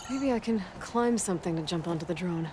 Maybe I can climb something to jump onto the drone.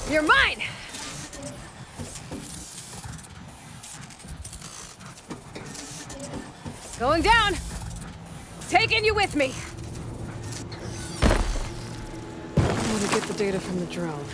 You're mine! Going down! Taking you with me! I want to get the data from the drone.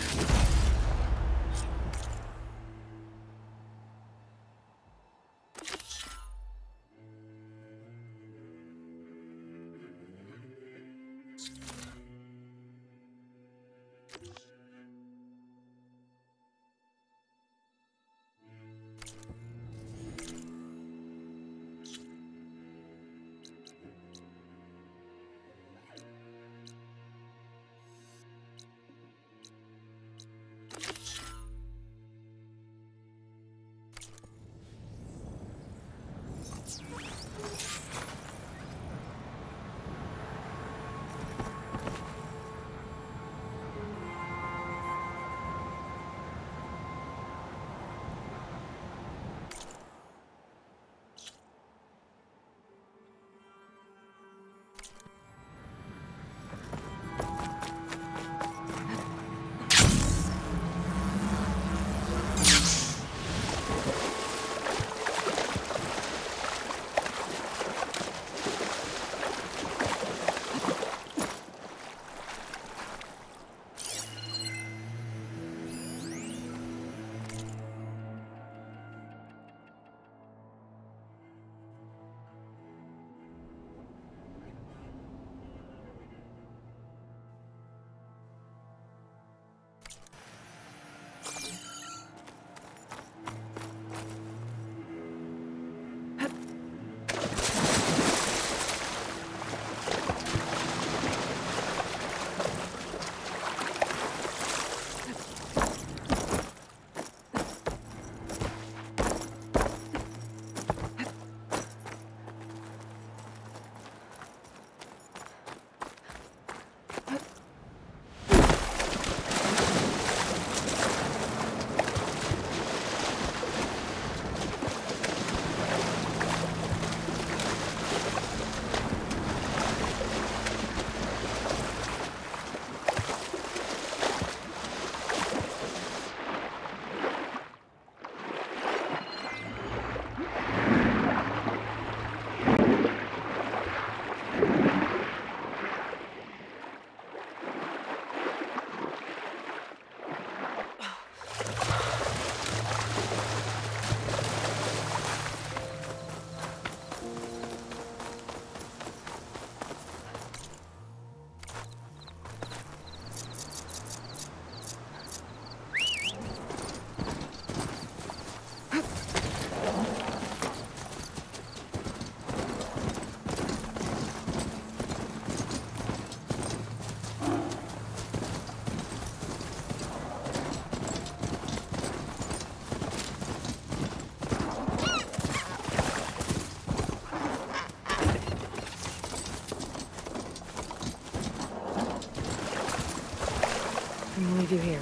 I'm gonna leave you here.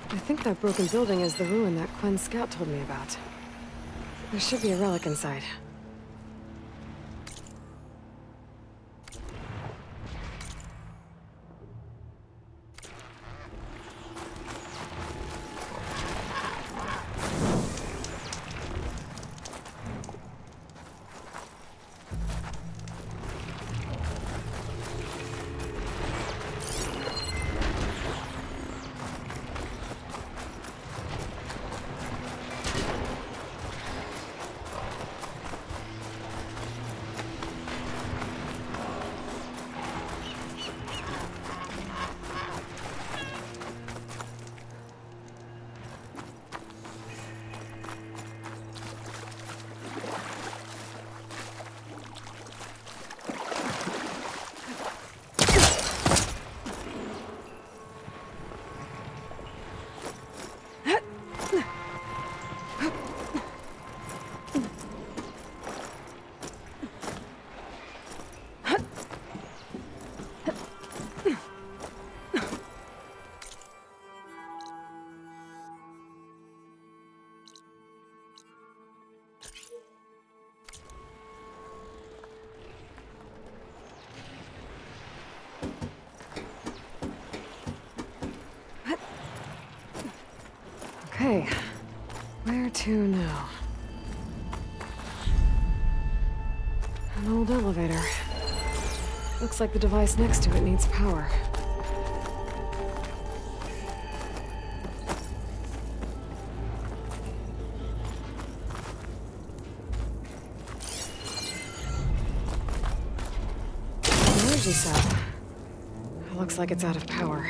I think that broken building is the ruin that Quen's scout told me about. There should be a relic inside. Okay, where to now? An old elevator. Looks like the device next to it needs power. Energy cell. It looks like it's out of power.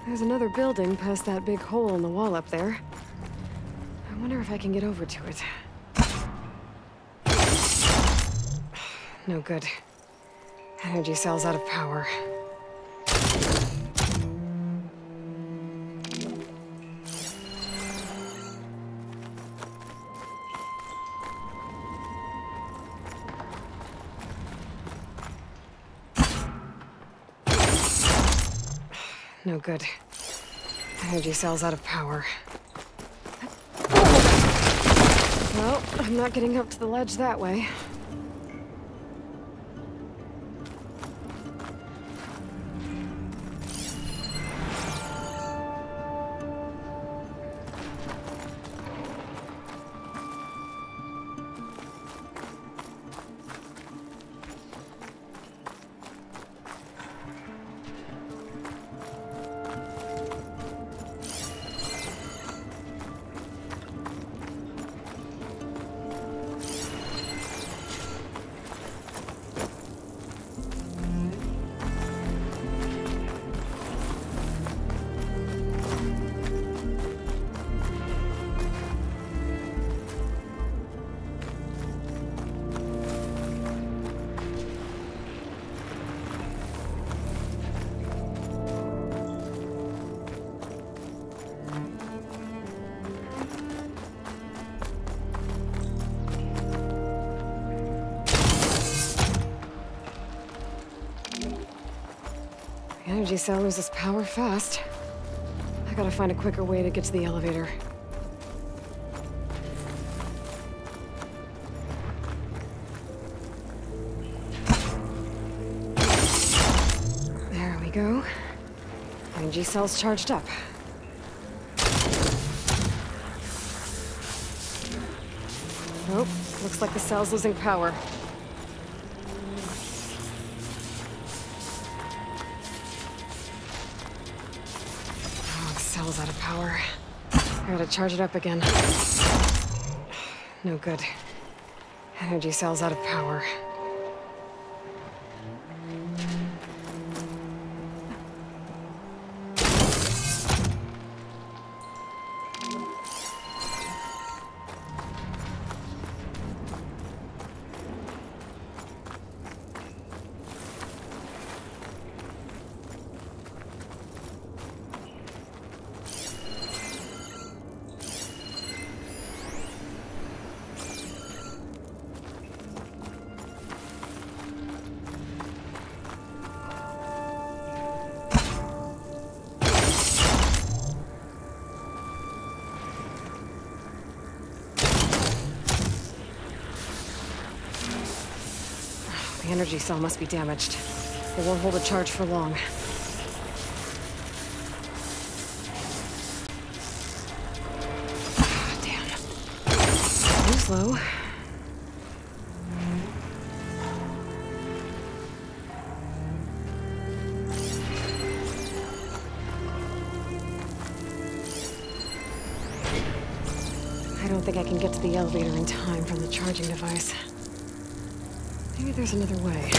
There's another building past that big hole in the wall up there. I wonder if I can get over to it. No good. Energy cell's out of power. No good. Energy cell's out of power. Well, I'm not getting up to the ledge that way. The energy cell loses power fast. I gotta find a quicker way to get to the elevator. There we go. Energy cell's charged up. Nope, looks like the cell's losing power. Cell's out of power. I gotta charge it up again. No good. Energy cell's out of power. The energy cell must be damaged. It won't hold a charge for long. Damn. Too slow. I don't think I can get to the elevator in time from the charging device. Maybe there's another way.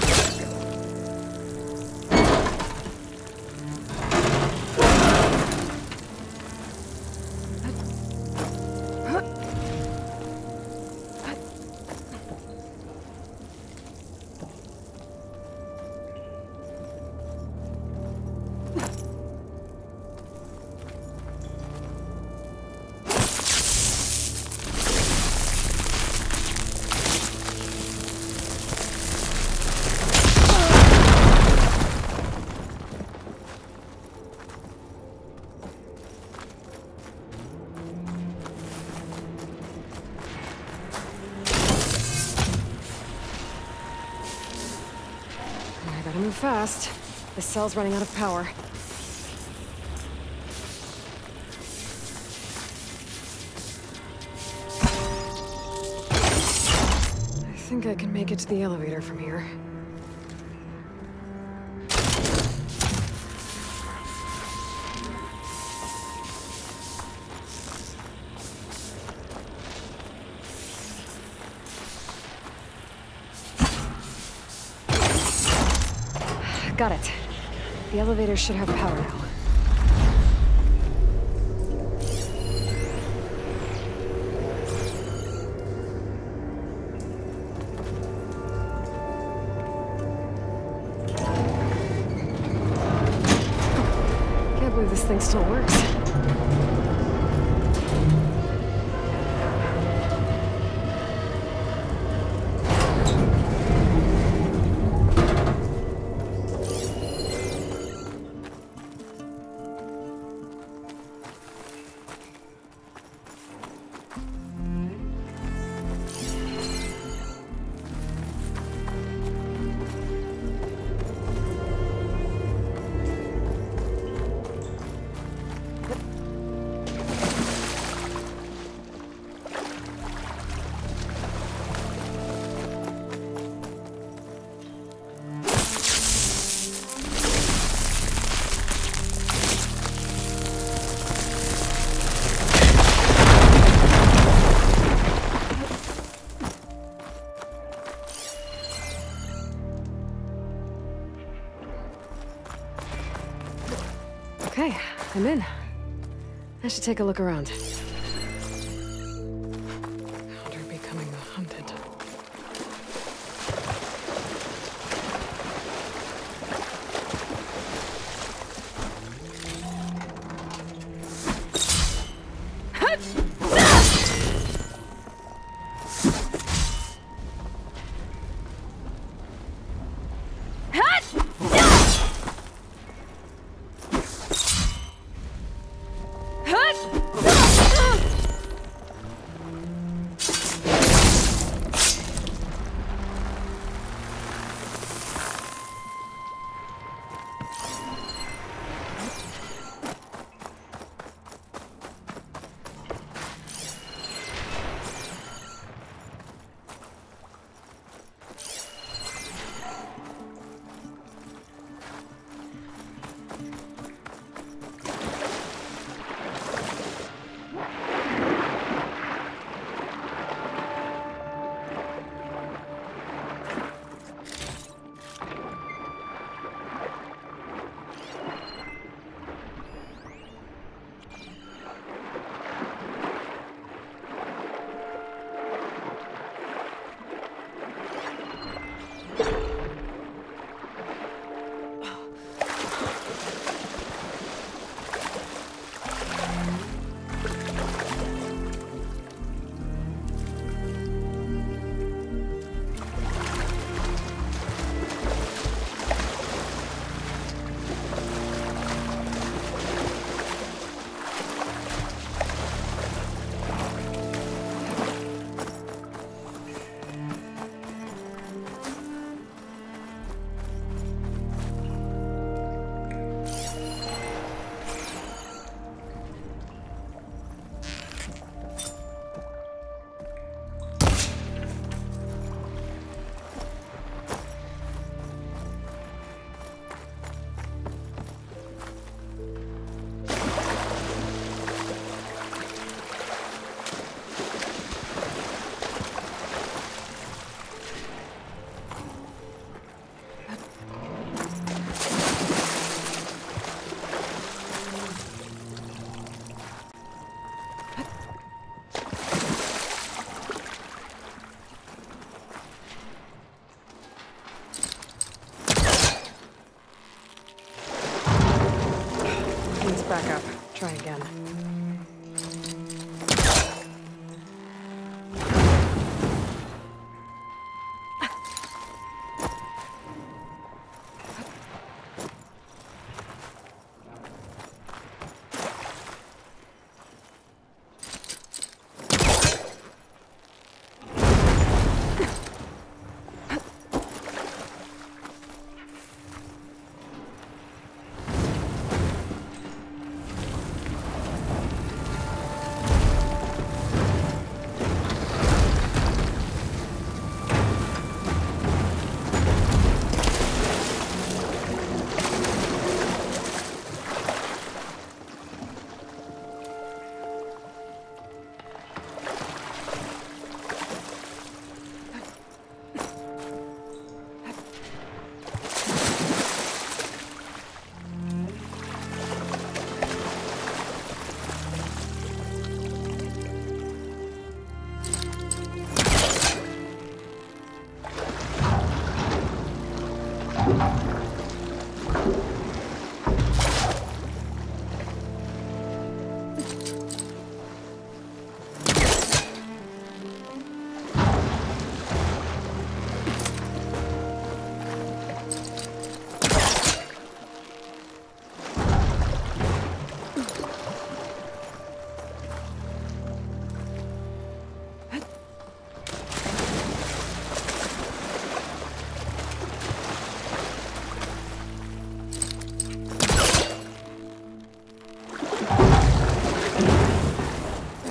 Move fast. This cell's running out of power. I think I can make it to the elevator from here. Got it. The elevator should have power now. Can't believe this thing still works. Okay, I'm in. I should take a look around. They're becoming hunted.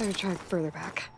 Better try further back.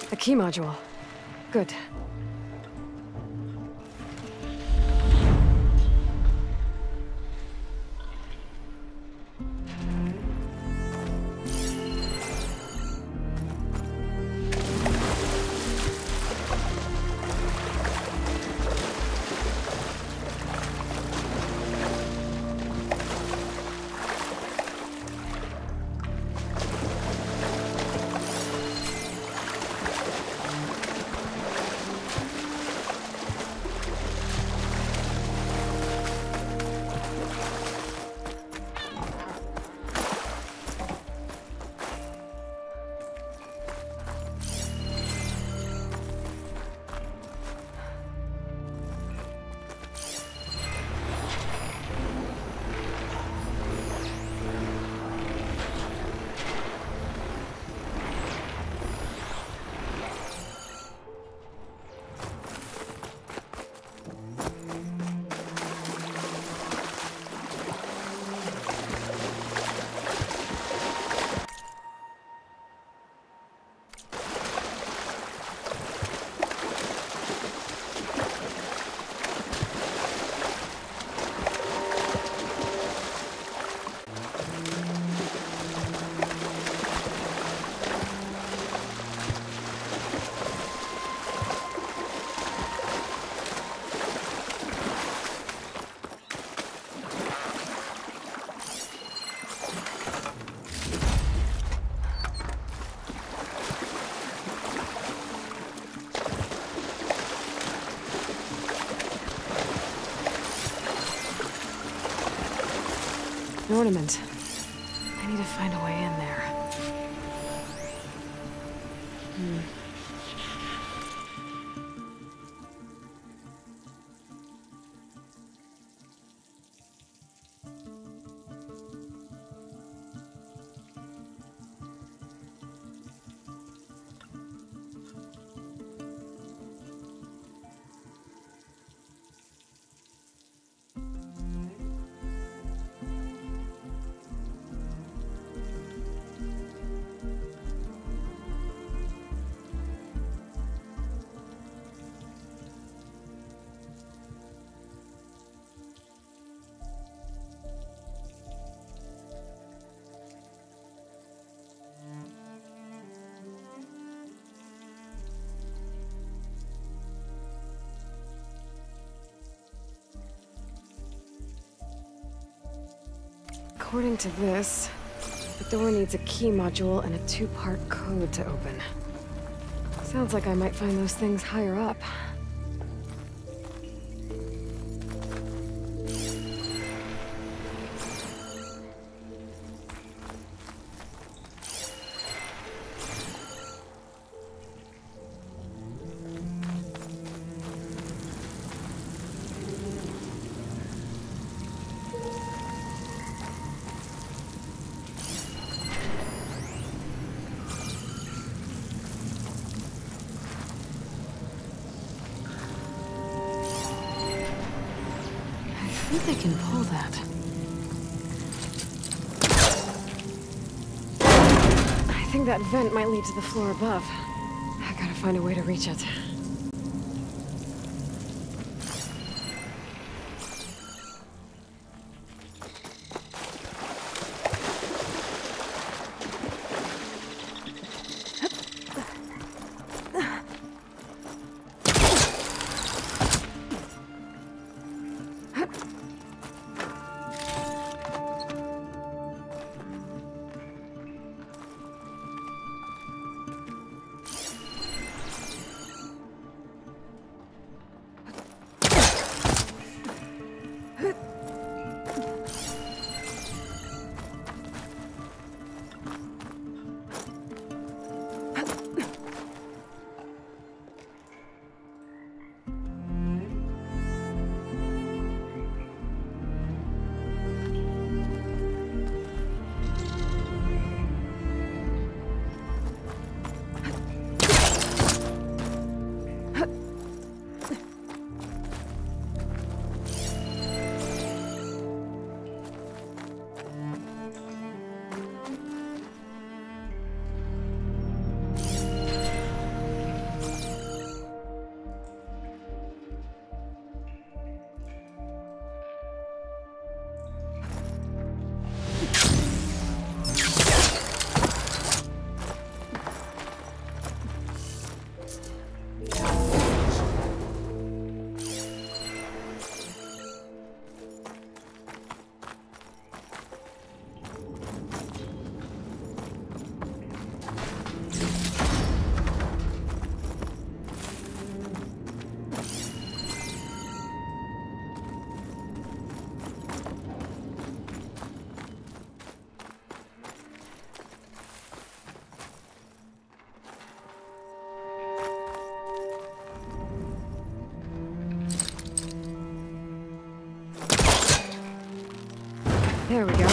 The key module. Good. An ornament. I need to find a way in there. According to this, the door needs a key module and a two-part code to open. Sounds like I might find those things higher up. I think I can pull that. I think that vent might lead to the floor above. I gotta find a way to reach it. There we go.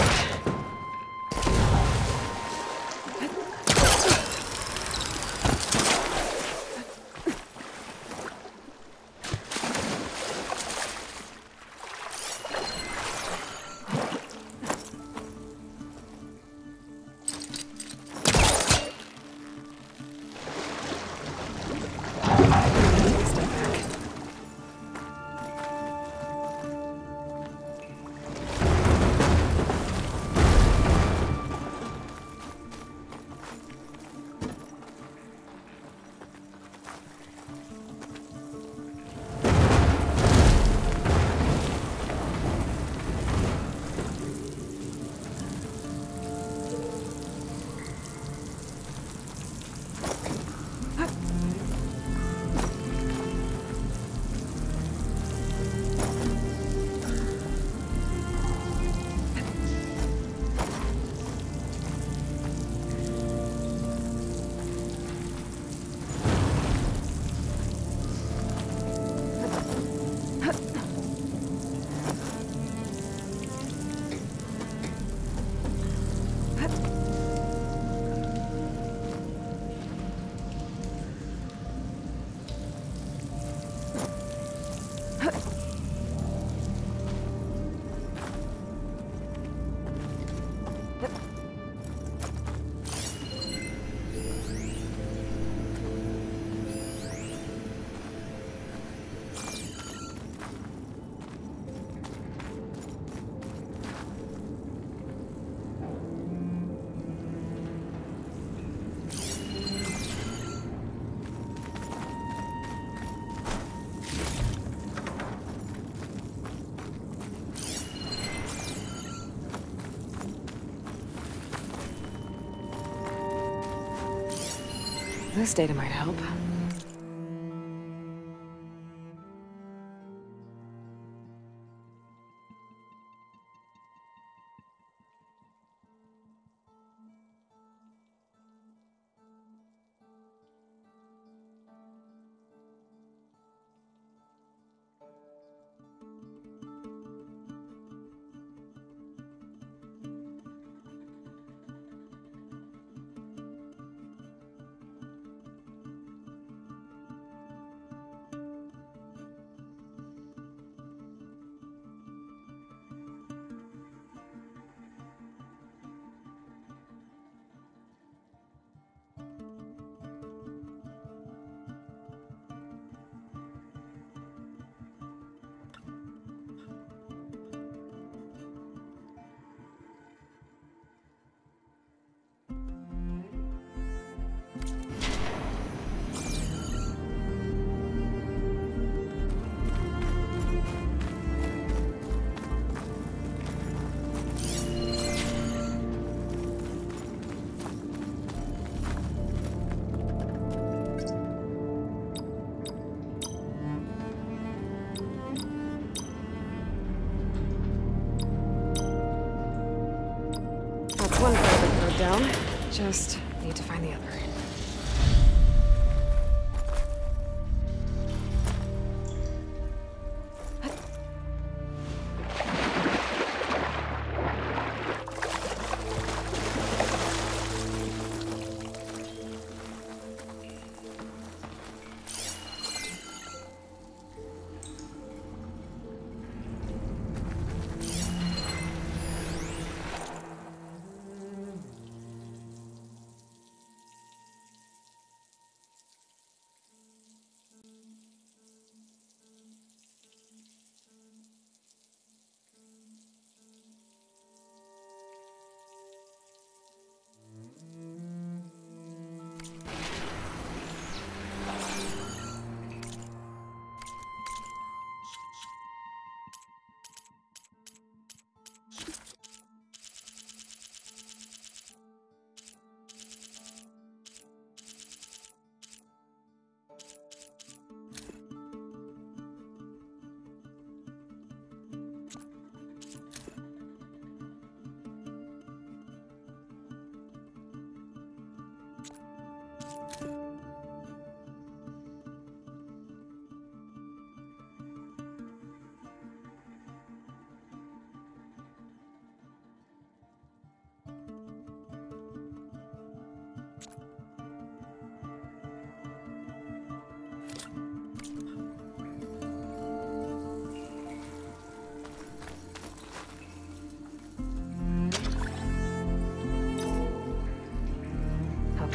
This data might help. One private road down. Just need to find the other.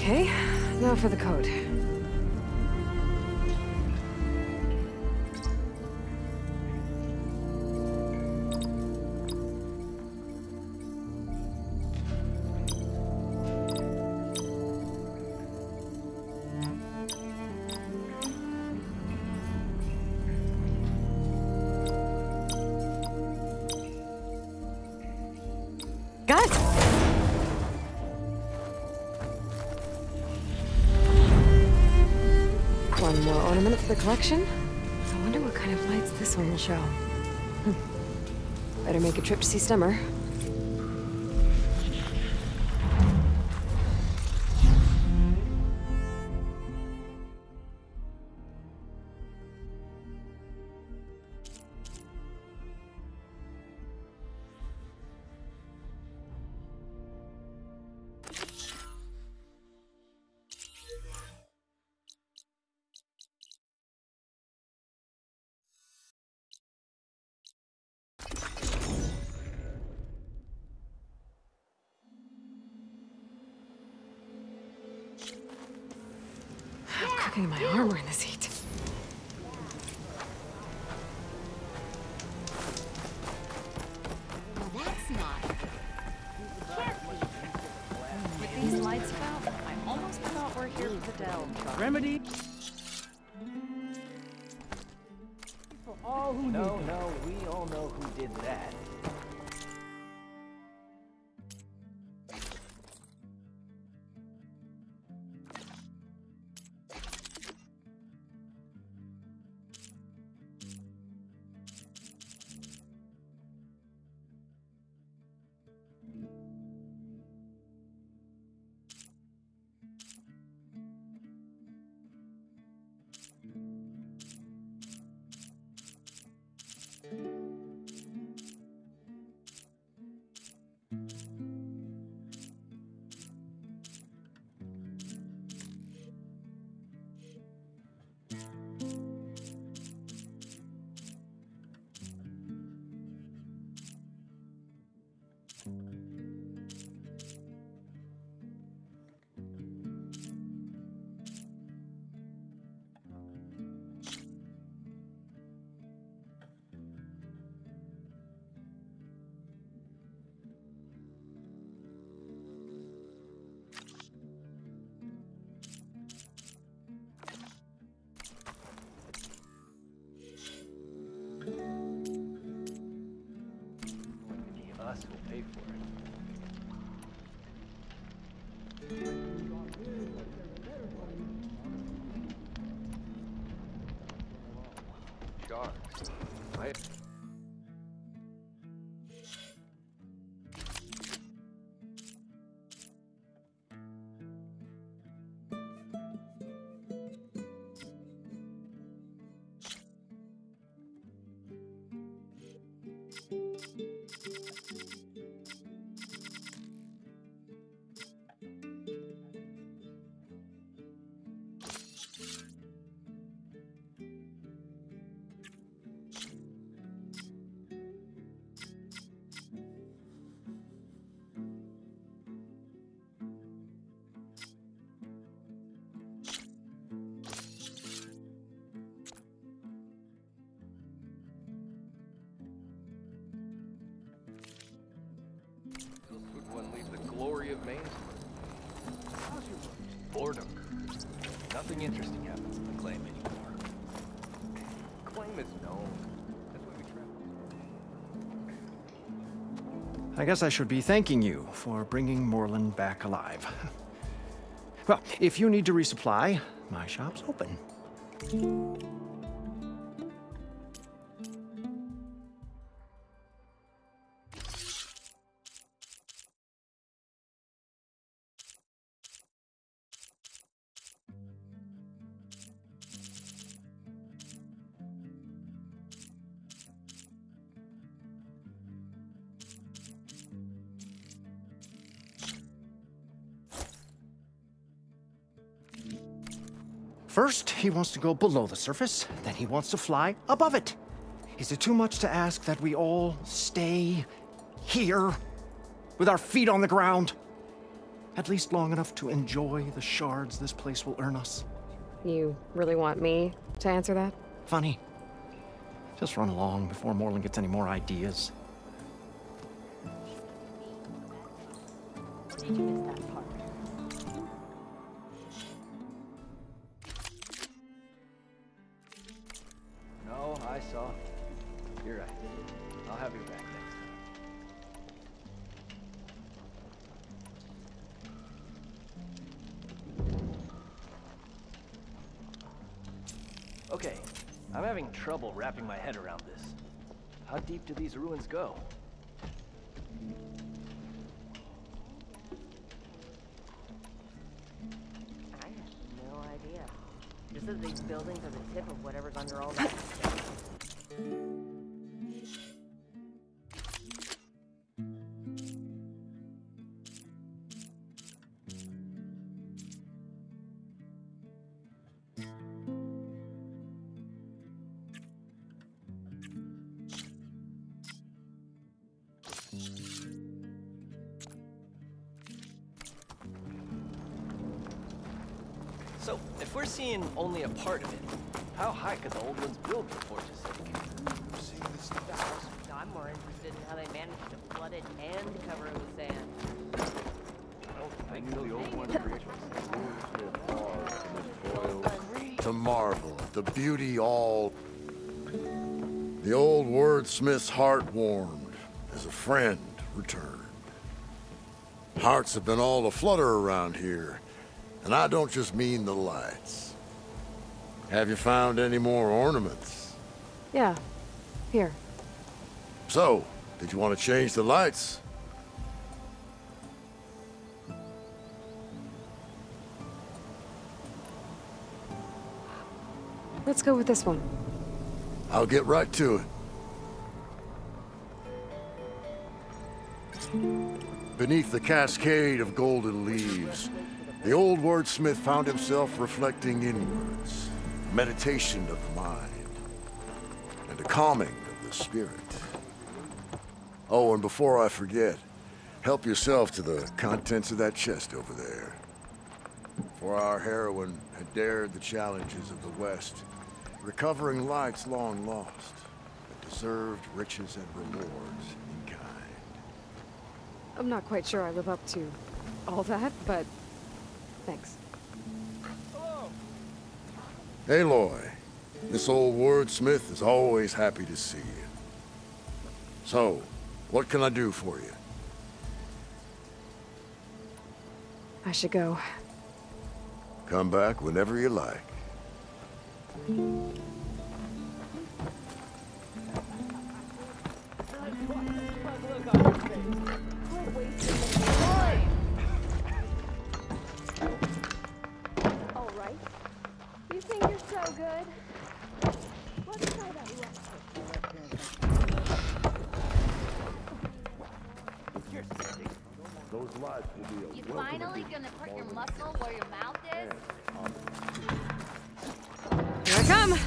Okay, now for the code. Got it! One more ornament for the collection. I wonder what kind of lights this one will show. Better make a trip to see Stemmer. I'm cooking my armor in this heat. Well, that's not. With these lights about, I almost thought we're here for the delve. Remedy? For all who no, we all know who did that. Us will pay for it. Sharks. One leaves the glory of Maine. Boredom. Nothing interesting happens in the claim anymore. Claim is known. That's why we travel. I guess I should be thanking you for bringing Moreland back alive. Well, if you need to resupply, my shop's open. First, he wants to go below the surface, then he wants to fly above it. Is it too much to ask that we all stay here with our feet on the ground? At least long enough to enjoy the shards this place will earn us. You really want me to answer that? Funny. Just run along before Moreland gets any more ideas. Did you miss that part? No, I saw. You're right. I'll have your back next time. Okay, I'm having trouble wrapping my head around this. How deep do these ruins go? I have no idea. Just that these buildings are the tip of whatever's under all that stuff. So, if we're seeing only a part of it, how high could the old ones build for Forge's sake? No, I'm more interested in how they managed to flood it and cover it with sand. I knew the old ones To marvel at the beauty all. The old wordsmith's heart warmed as a friend returned. Hearts have been all aflutter around here, and I don't just mean the lights. Have you found any more ornaments? Yeah. Here. So, did you want to change the lights? Let's go with this one. I'll get right to it. Beneath the cascade of golden leaves, the old wordsmith found himself reflecting inwards, meditation of the mind, and a calming of the spirit. Oh, and before I forget, help yourself to the contents of that chest over there. For our heroine had dared the challenges of the West, recovering lights long lost, but deserved riches and rewards in kind. I'm not quite sure I live up to all that, but thanks. Aloy, this old wordsmith is always happy to see you. So, what can I do for you? I should go. Come back whenever you like. All right. You think you're so good? Let's try that Those lights will be a You finally gonna put your muscle where your mouth is? Here I come!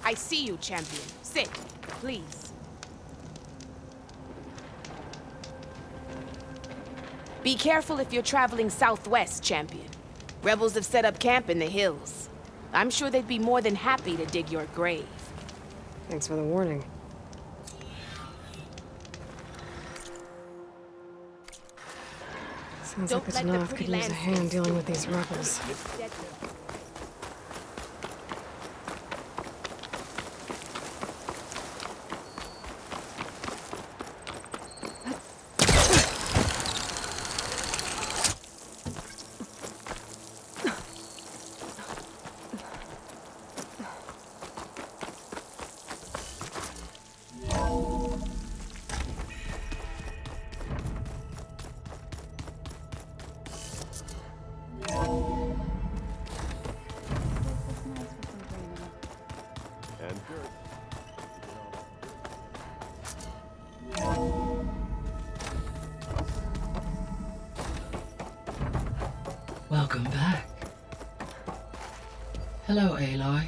I see you, champion. Sit, please. Be careful if you're traveling southwest, champion. Rebels have set up camp in the hills. I'm sure they'd be more than happy to dig your grave. Thanks for the warning. Sounds like it's enough could use a hand dealing with these rebels. Welcome back. Hello, Aloy.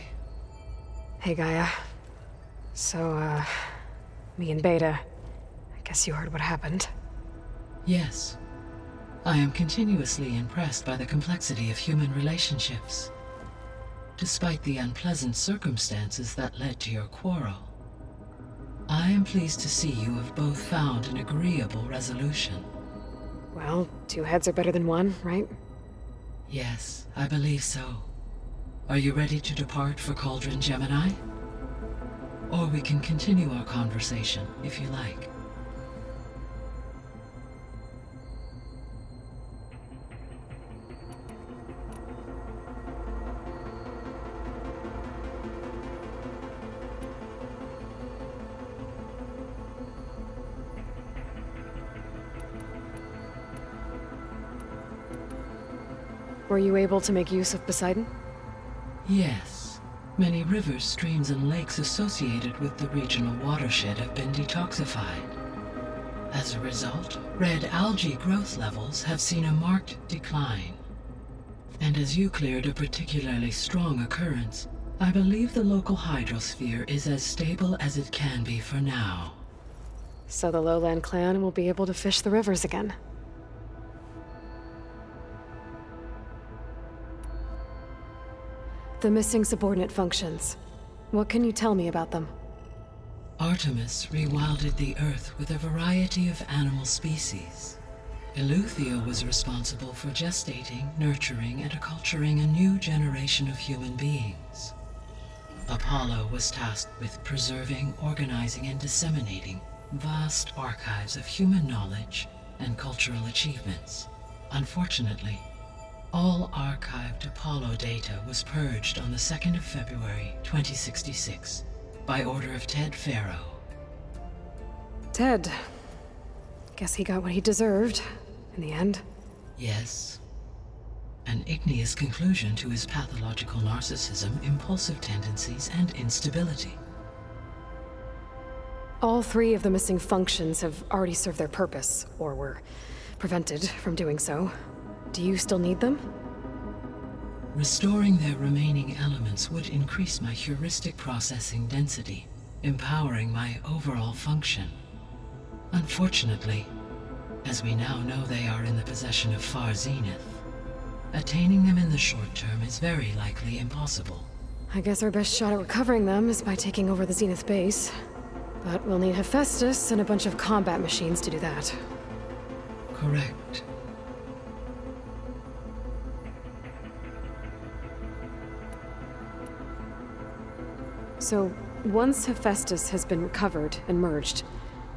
Hey, Gaia. So, me and Beta, I guess you heard what happened. Yes. I am continuously impressed by the complexity of human relationships. Despite the unpleasant circumstances that led to your quarrel, I am pleased to see you have both found an agreeable resolution. Well, two heads are better than one, right? Yes, I believe so. Are you ready to depart for Cauldron Gemini? Or we can continue our conversation, if you like. Were you able to make use of Poseidon? Yes. Many rivers, streams, and lakes associated with the regional watershed have been detoxified. As a result, red algae growth levels have seen a marked decline. And as you cleared a particularly strong occurrence, I believe the local hydrosphere is as stable as it can be for now. So the Lowland clan will be able to fish the rivers again. The missing subordinate functions. What can you tell me about them? Artemis rewilded the Earth with a variety of animal species. Eleuthia was responsible for gestating, nurturing, and acculturating a new generation of human beings. Apollo was tasked with preserving, organizing, and disseminating vast archives of human knowledge and cultural achievements. Unfortunately, all archived Apollo data was purged on the 2nd of February, 2066, by order of Ted Farrow. Ted. Guess he got what he deserved, in the end. Yes. An igneous conclusion to his pathological narcissism, impulsive tendencies, and instability. All three of the missing functions have already served their purpose, or were prevented from doing so. Do you still need them? Restoring their remaining elements would increase my heuristic processing density, empowering my overall function. Unfortunately, as we now know they are in the possession of Far Zenith, attaining them in the short term is very likely impossible. I guess our best shot at recovering them is by taking over the Zenith base. But we'll need Hephaestus and a bunch of combat machines to do that. Correct. So, once Hephaestus has been recovered and merged,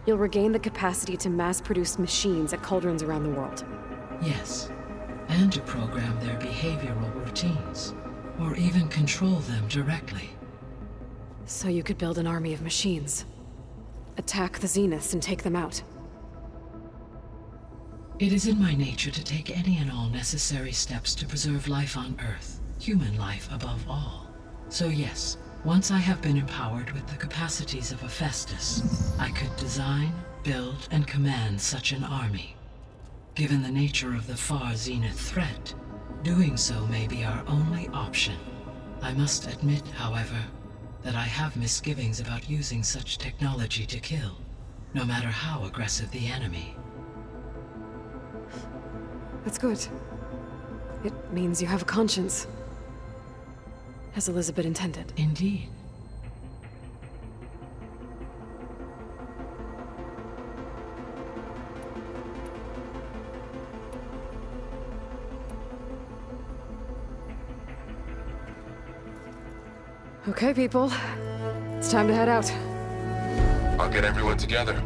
you'll regain the capacity to mass-produce machines at cauldrons around the world. Yes, and to program their behavioral routines, or even control them directly. So you could build an army of machines. attack the Zeniths and take them out. It is in my nature to take any and all necessary steps to preserve life on Earth, human life above all. So yes, once I have been empowered with the capacities of a Festus, I could design, build, and command such an army. Given the nature of the far Zenith threat, doing so may be our only option. I must admit, however, that I have misgivings about using such technology to kill, no matter how aggressive the enemy. That's good. It means you have a conscience. As Elizabeth intended. Indeed. Okay, people. It's time to head out. I'll get everyone together.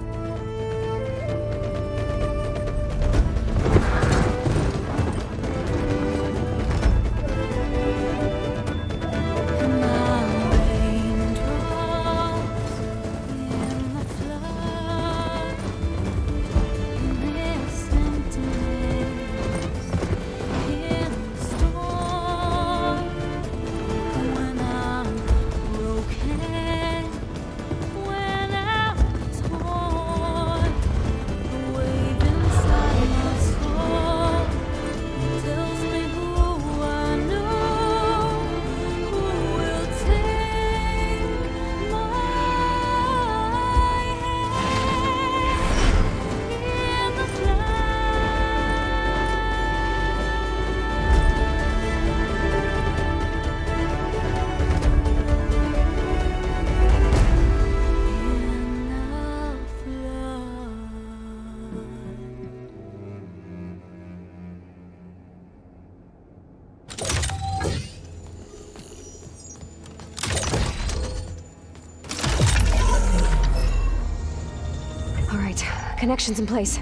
Connections in place.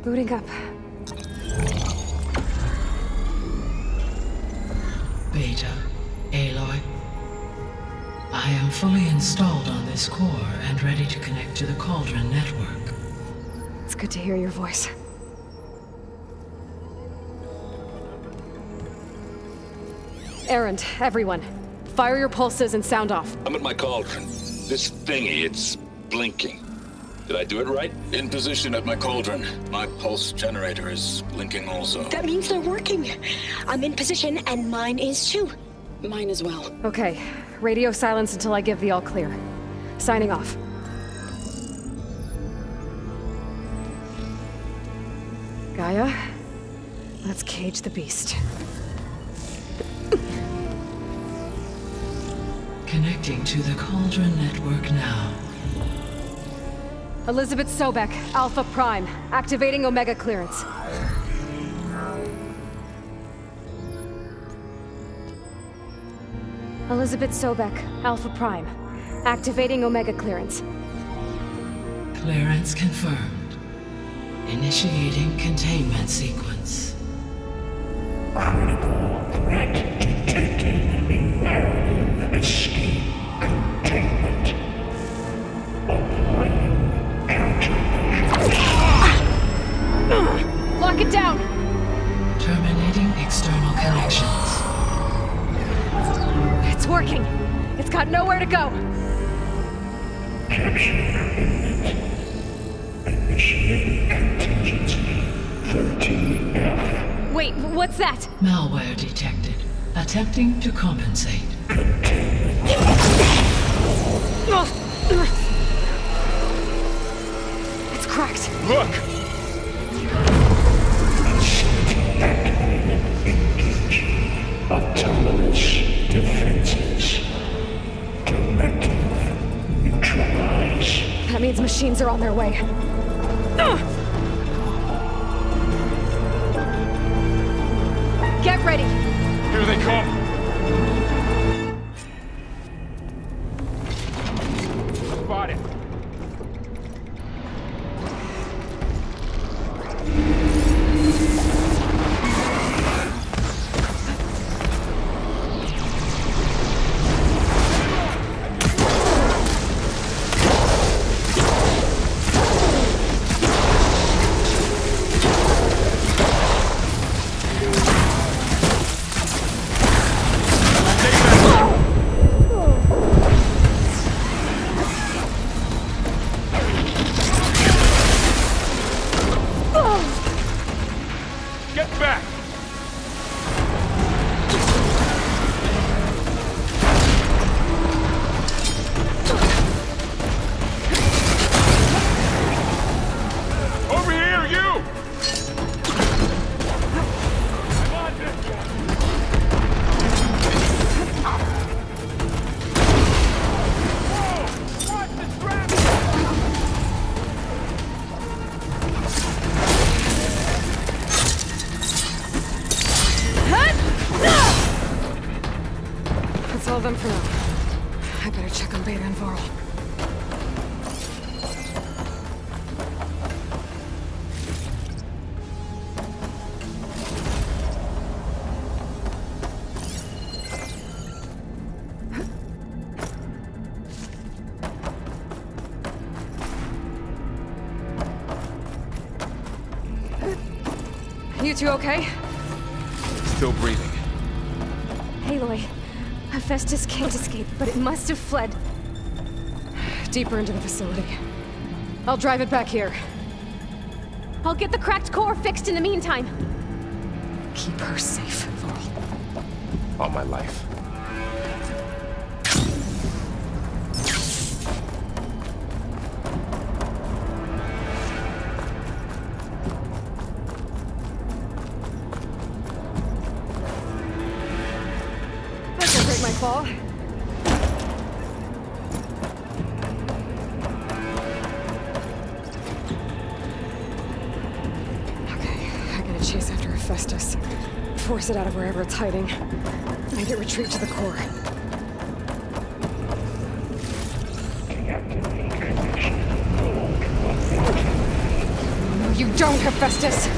Booting up. Beta, Aloy. I am fully installed on this core and ready to connect to the Cauldron network. It's good to hear your voice. Errand, everyone. Fire your pulses and sound off. I'm at my Cauldron. This thingy, it's blinking. Did I do it right? In position at my Cauldron. My pulse generator is blinking also. That means they're working. I'm in position and mine is too. Mine as well. Okay. Radio silence until I give the all clear. Signing off. Gaia, let's cage the beast. Connecting to the Cauldron network now. Elizabeth Sobek, Alpha Prime, activating Omega clearance. Elizabeth Sobek, Alpha Prime, activating Omega clearance. Clearance confirmed. Initiating containment sequence. Critical threat detected. Imperative escape containment. Applying countermeasures. Lock it down! Terminating external connections. It's working! It's got nowhere to go! Capture imminent. Initiating contingency 13F. Wait, what's that? Malware detected. Attempting to compensate. It's cracked. Look! Engage. Autonomous defenses. Directive. Neutralize. That means machines are on their way. Get ready! Here they come! Spotted! for now. I better check on Beta and Varl. You two okay? Still breathing. Aloy, Hephaestus can't escape, but it must have fled. Deeper into the facility. I'll drive it back here. I'll get the cracked core fixed in the meantime. Keep her safe, Varl. All my life. My fall. Okay, I gotta chase after Hephaestus. Force it out of wherever it's hiding. Make it retreat to the core. No, you don't, Hephaestus!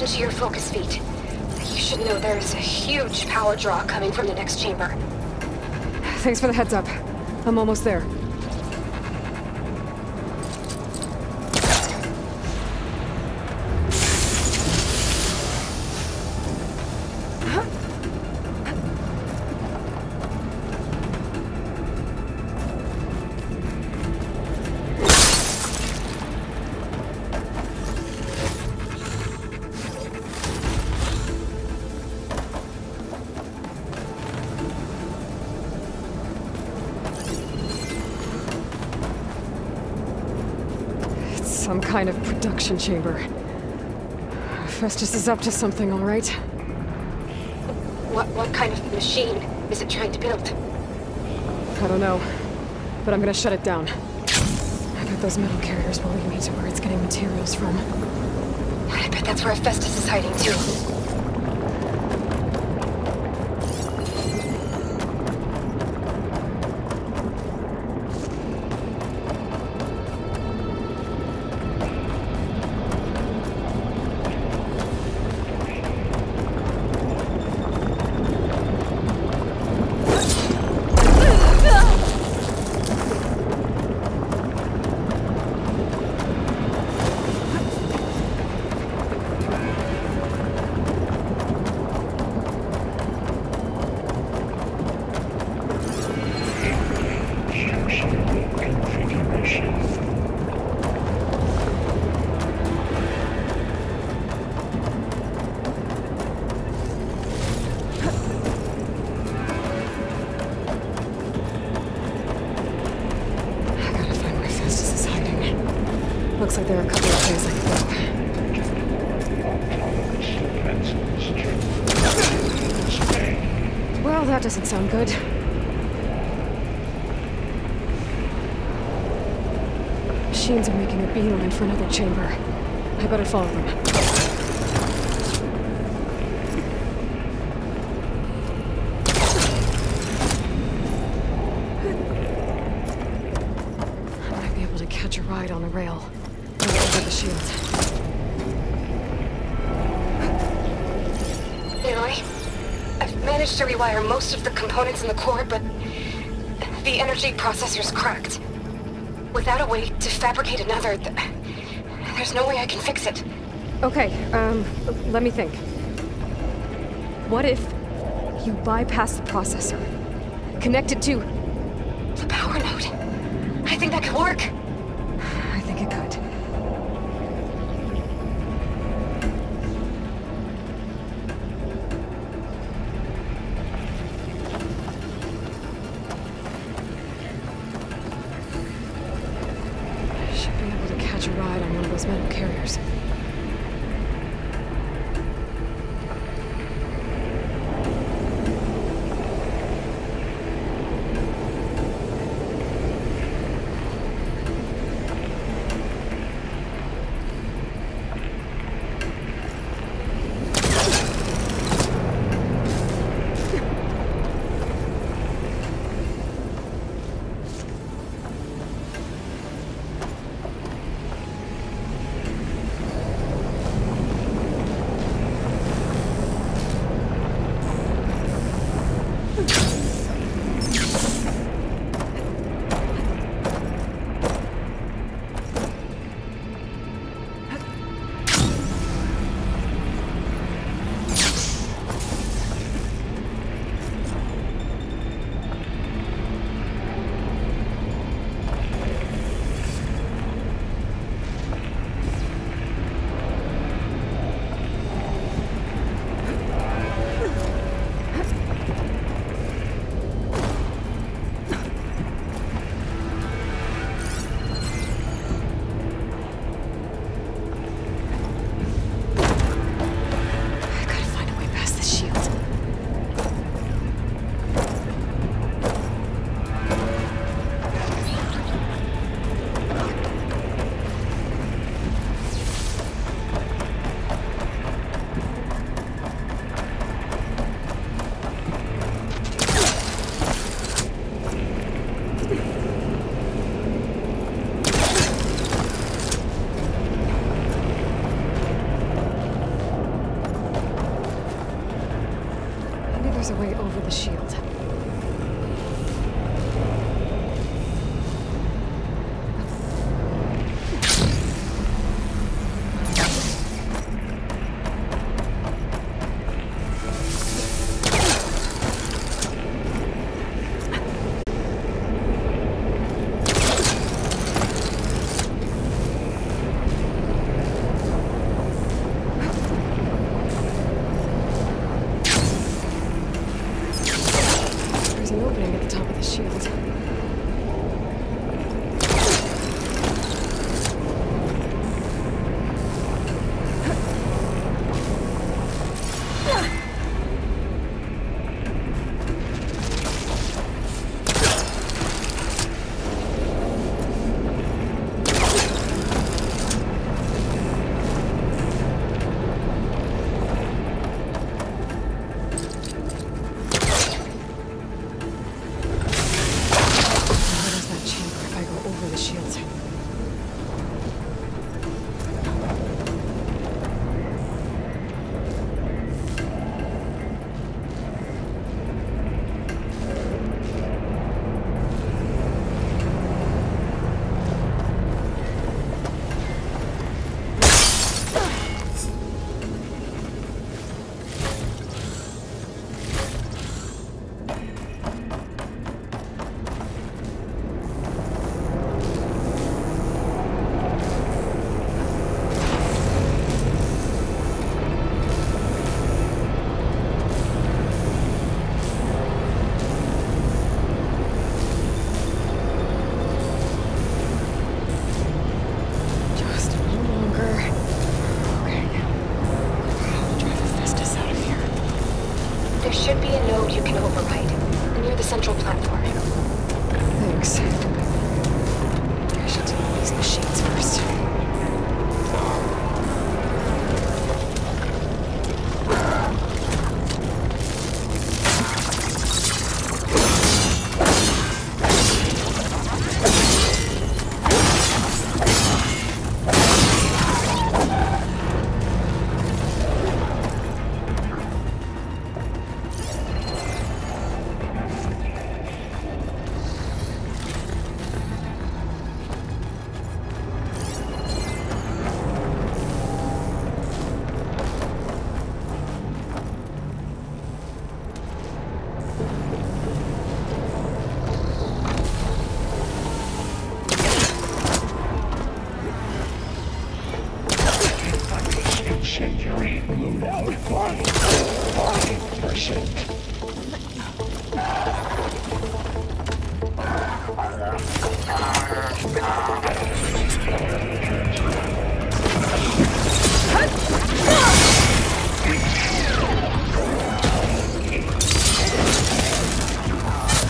Into your focus feed. You should know there's a huge power draw coming from the next chamber. Thanks for the heads up. I'm almost there. Some kind of production chamber. Hephaestus is up to something, all right? What kind of machine is it trying to build? I don't know, but I'm gonna shut it down. I bet those metal carriers will lead me to where it's getting materials from. I bet that's where Hephaestus is hiding too. Looks like there are a couple of places I can go. Well, that doesn't sound good. Machines are making a beeline for another chamber. I better follow them. I might be able to catch a ride on a rail. Over the shield. Aloy, I've managed to rewire most of the components in the core, but the energy processor's cracked. Without a way to fabricate another, there's no way I can fix it. Okay, let me think. What if you bypass the processor? Connect it to the power node. I think that could work. I think it could. I should be able to catch a ride on one of those metal carriers. There's a way over the shield. An opening at the top of the shield.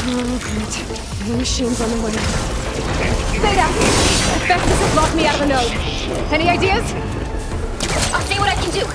Oh, great. More machines on the way. Zeta! Festus has locked me out of a node. Any ideas? I'll see what I can do.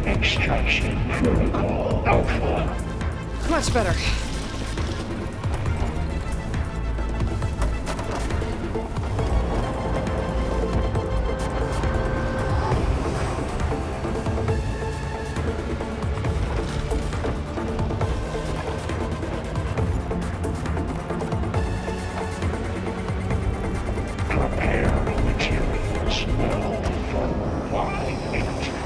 Extraction Protocol Alpha. Much better. Prepare materials well for wide entry.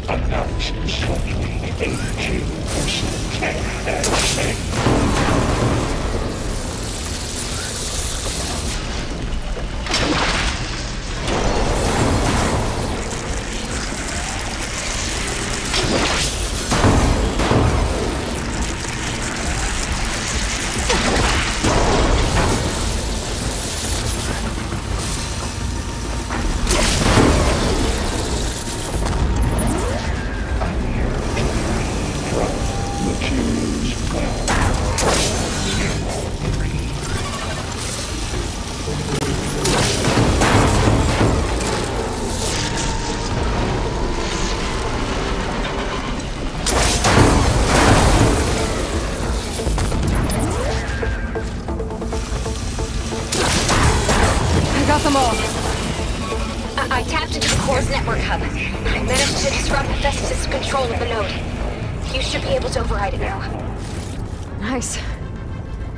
Announcing Subway 82% and Got them all. I tapped into the core's network hub. I managed to disrupt Festus' control of the node. You should be able to override it now. Nice.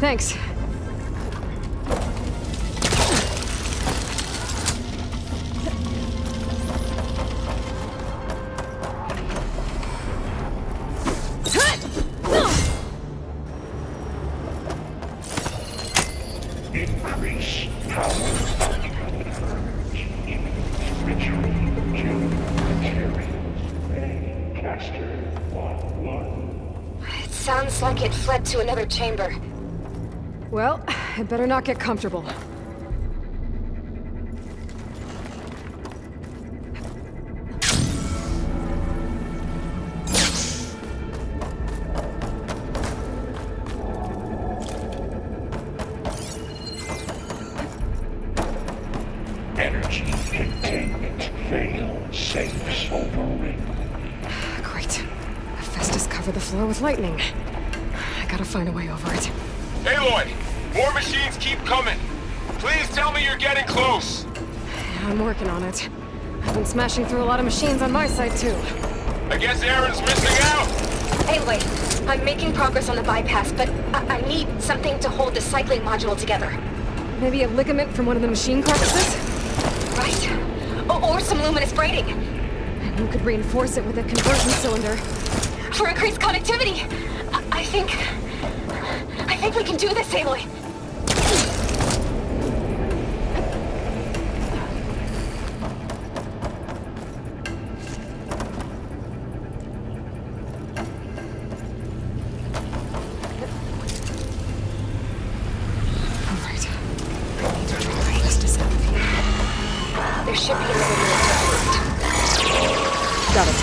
Thanks. increase power output. Retreat to materials. Caster 1-1. It sounds like it fled to another chamber. Well, it better not get comfortable. Energy containment failed. Safes overridden. Great. Festus covered the floor with lightning. I gotta find a way over it. Aloy! More machines keep coming! Please tell me you're getting close! Yeah, I'm working on it. I've been smashing through a lot of machines on my side, too. I guess Aaron's missing out! Anyway, I'm making progress on the bypass, but I need something to hold the cycling module together. Maybe a ligament from one of the machine carcasses? Right. Or some luminous braiding. And you could reinforce it with a conversion cylinder. For increased connectivity. I think we can do this, Aloy. There should be another minute. Got it.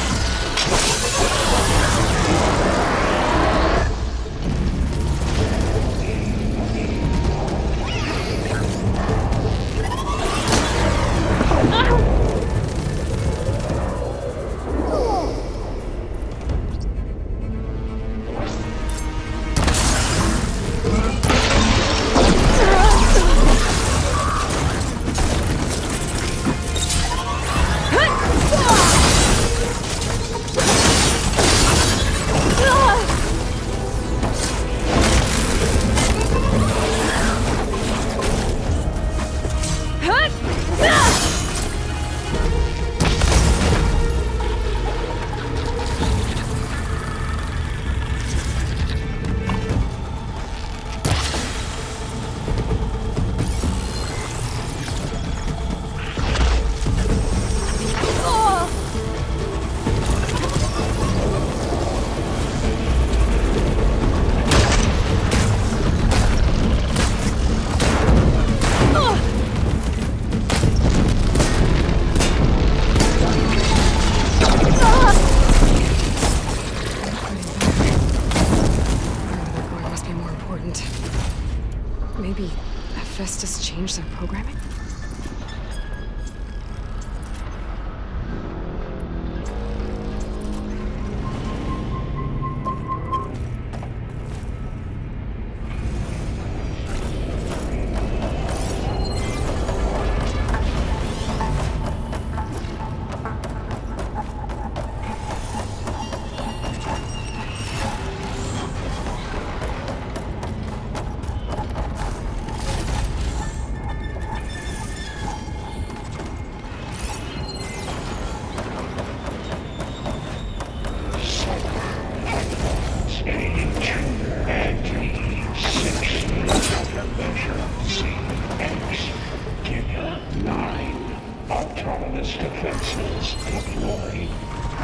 Maybe Hephaestus changed their programming?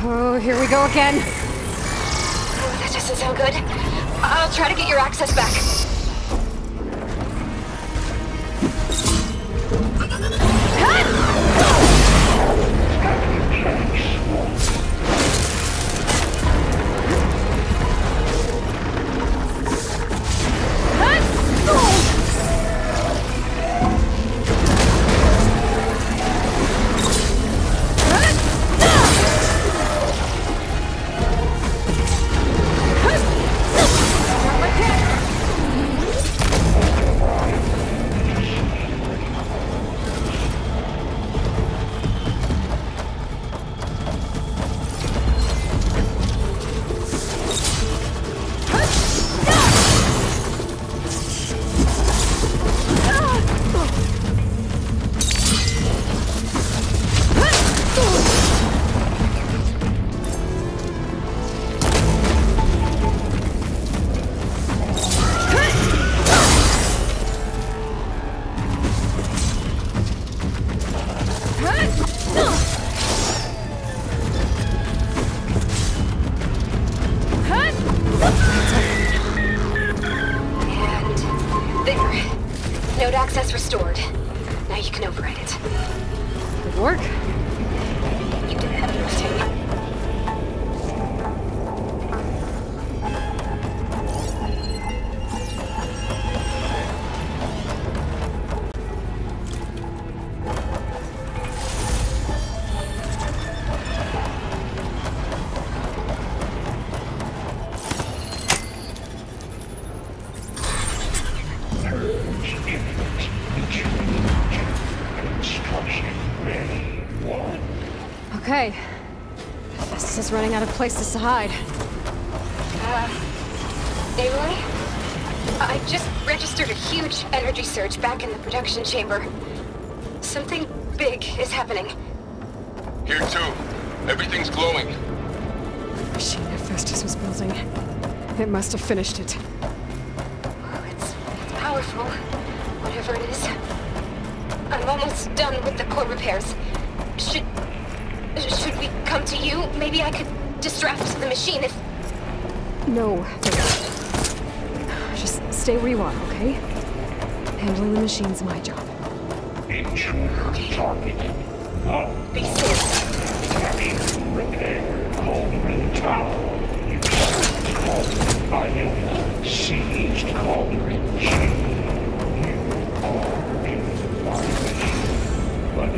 Oh, here we go again. Oh, that doesn't sound good. I'll try to get your access back. Node access restored. Now you can override it. Good work. You did a heavy lifting. Okay. Hephaestus is running out of places to hide. Aloy? I just registered a huge energy surge back in the production chamber. Something big is happening. Here too. Everything's glowing. The machine Hephaestus was building. It must have finished it. It's powerful, whatever it is. I'm almost done with the core repairs. Should we come to you? Maybe I could distract the machine if... No. Just stay where you are, okay? Handling the machine's my job. Intruder targeted. Oh. Be still. Capture, repair, Cauldron Tower. Usurped Cauldron Iona. Seized Cauldron G. You are in violation. But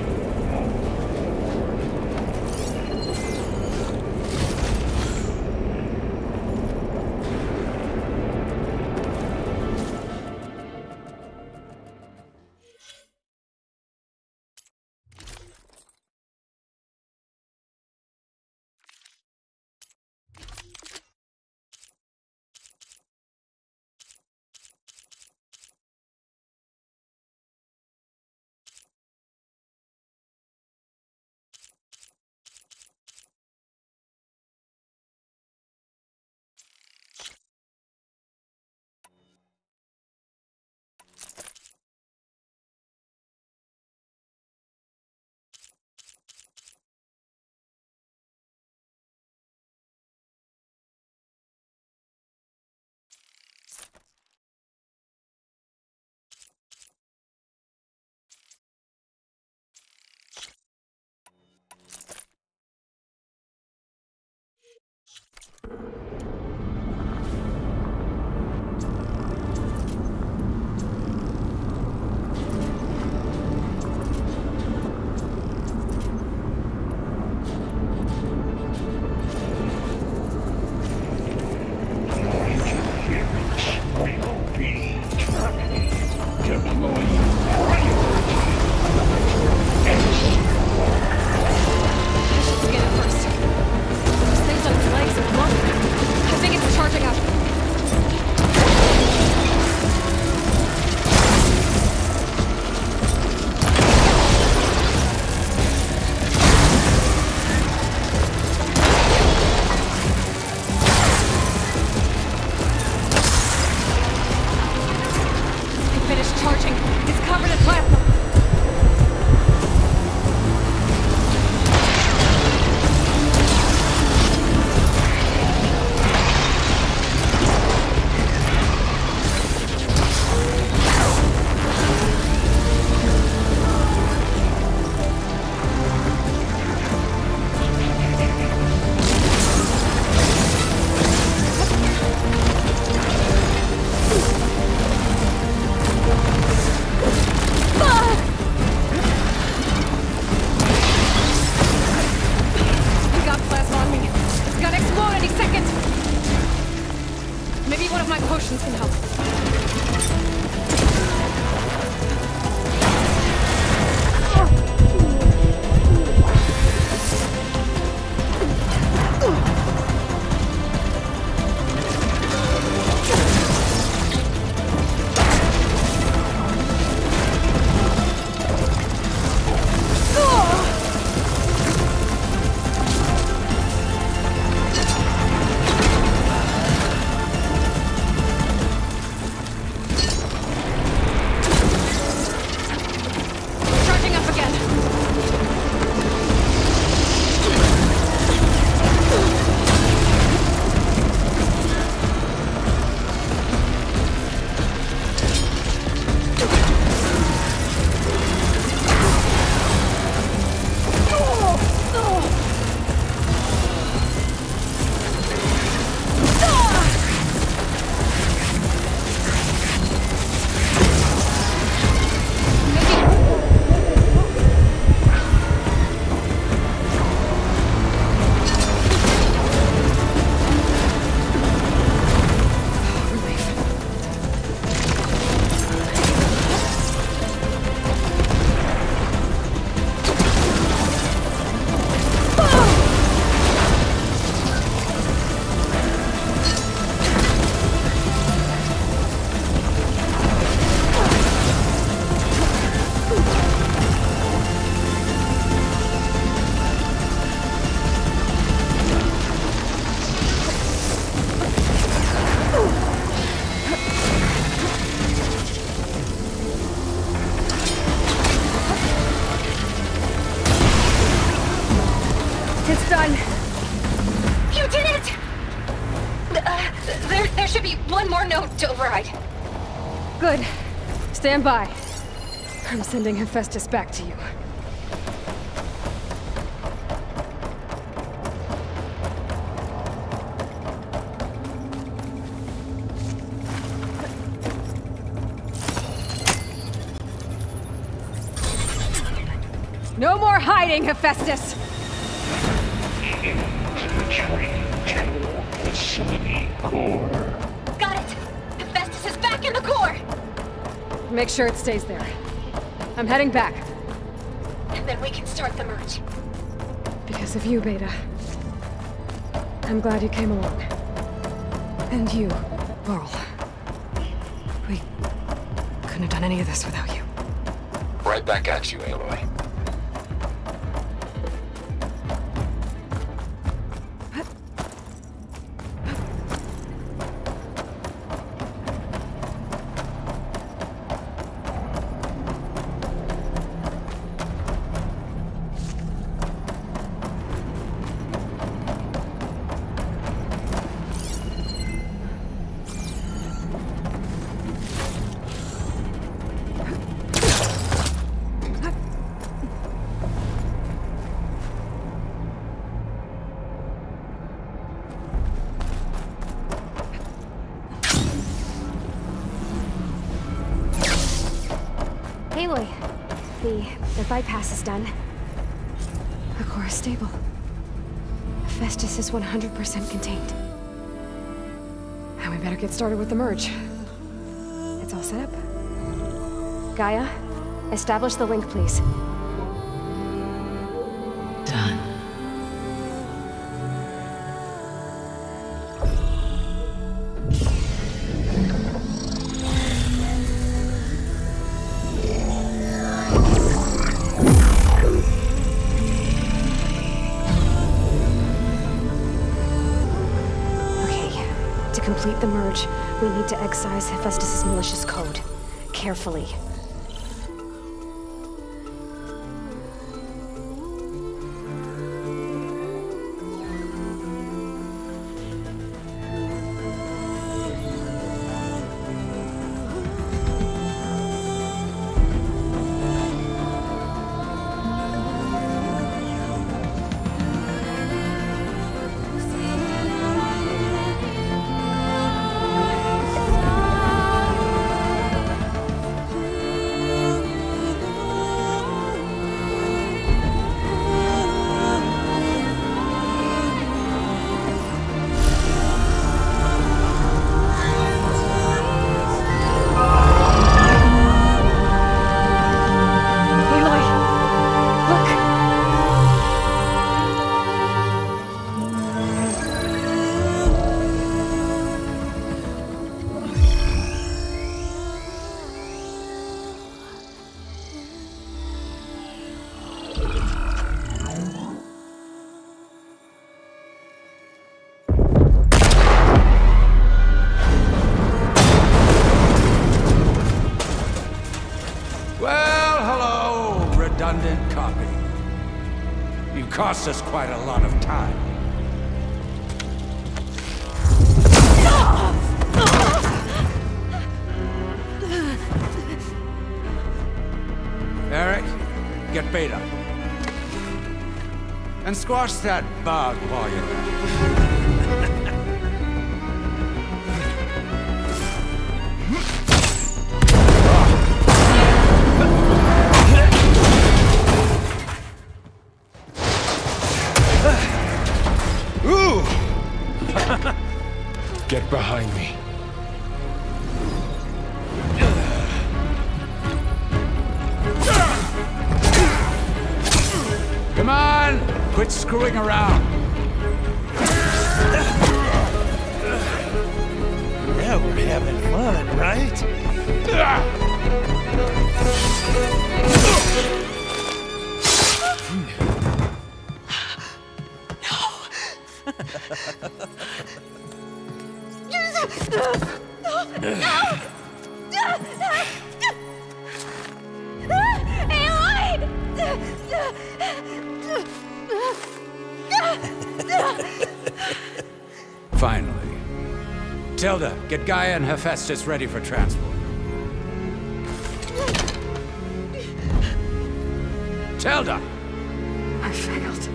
Don't override. Good. Stand by. I'm sending Hephaestus back to you. No more hiding, Hephaestus! Got it! Hephaestus is back in the core! Make sure it stays there. I'm heading back. And then we can start the merge. Because of you, Beta. I'm glad you came along. And you, Laurel. We couldn't have done any of this without you. Right back at you, Aloy. Aloy, the bypass is done. The core is stable. Hephaestus is 100% contained. And we better get started with the merge. It's all set up. Gaia, establish the link, please. Done. To complete the merge, we need to excise Hephaestus' malicious code. Carefully. Redundant copy. You cost us quite a lot of time. Eric, get Beta. And squash that bug while you're there. Get behind me. Come on! Quit screwing around. Now we're having fun, right? Finally. Tilda, get Gaia and Hephaestus ready for transport. Tilda! I failed.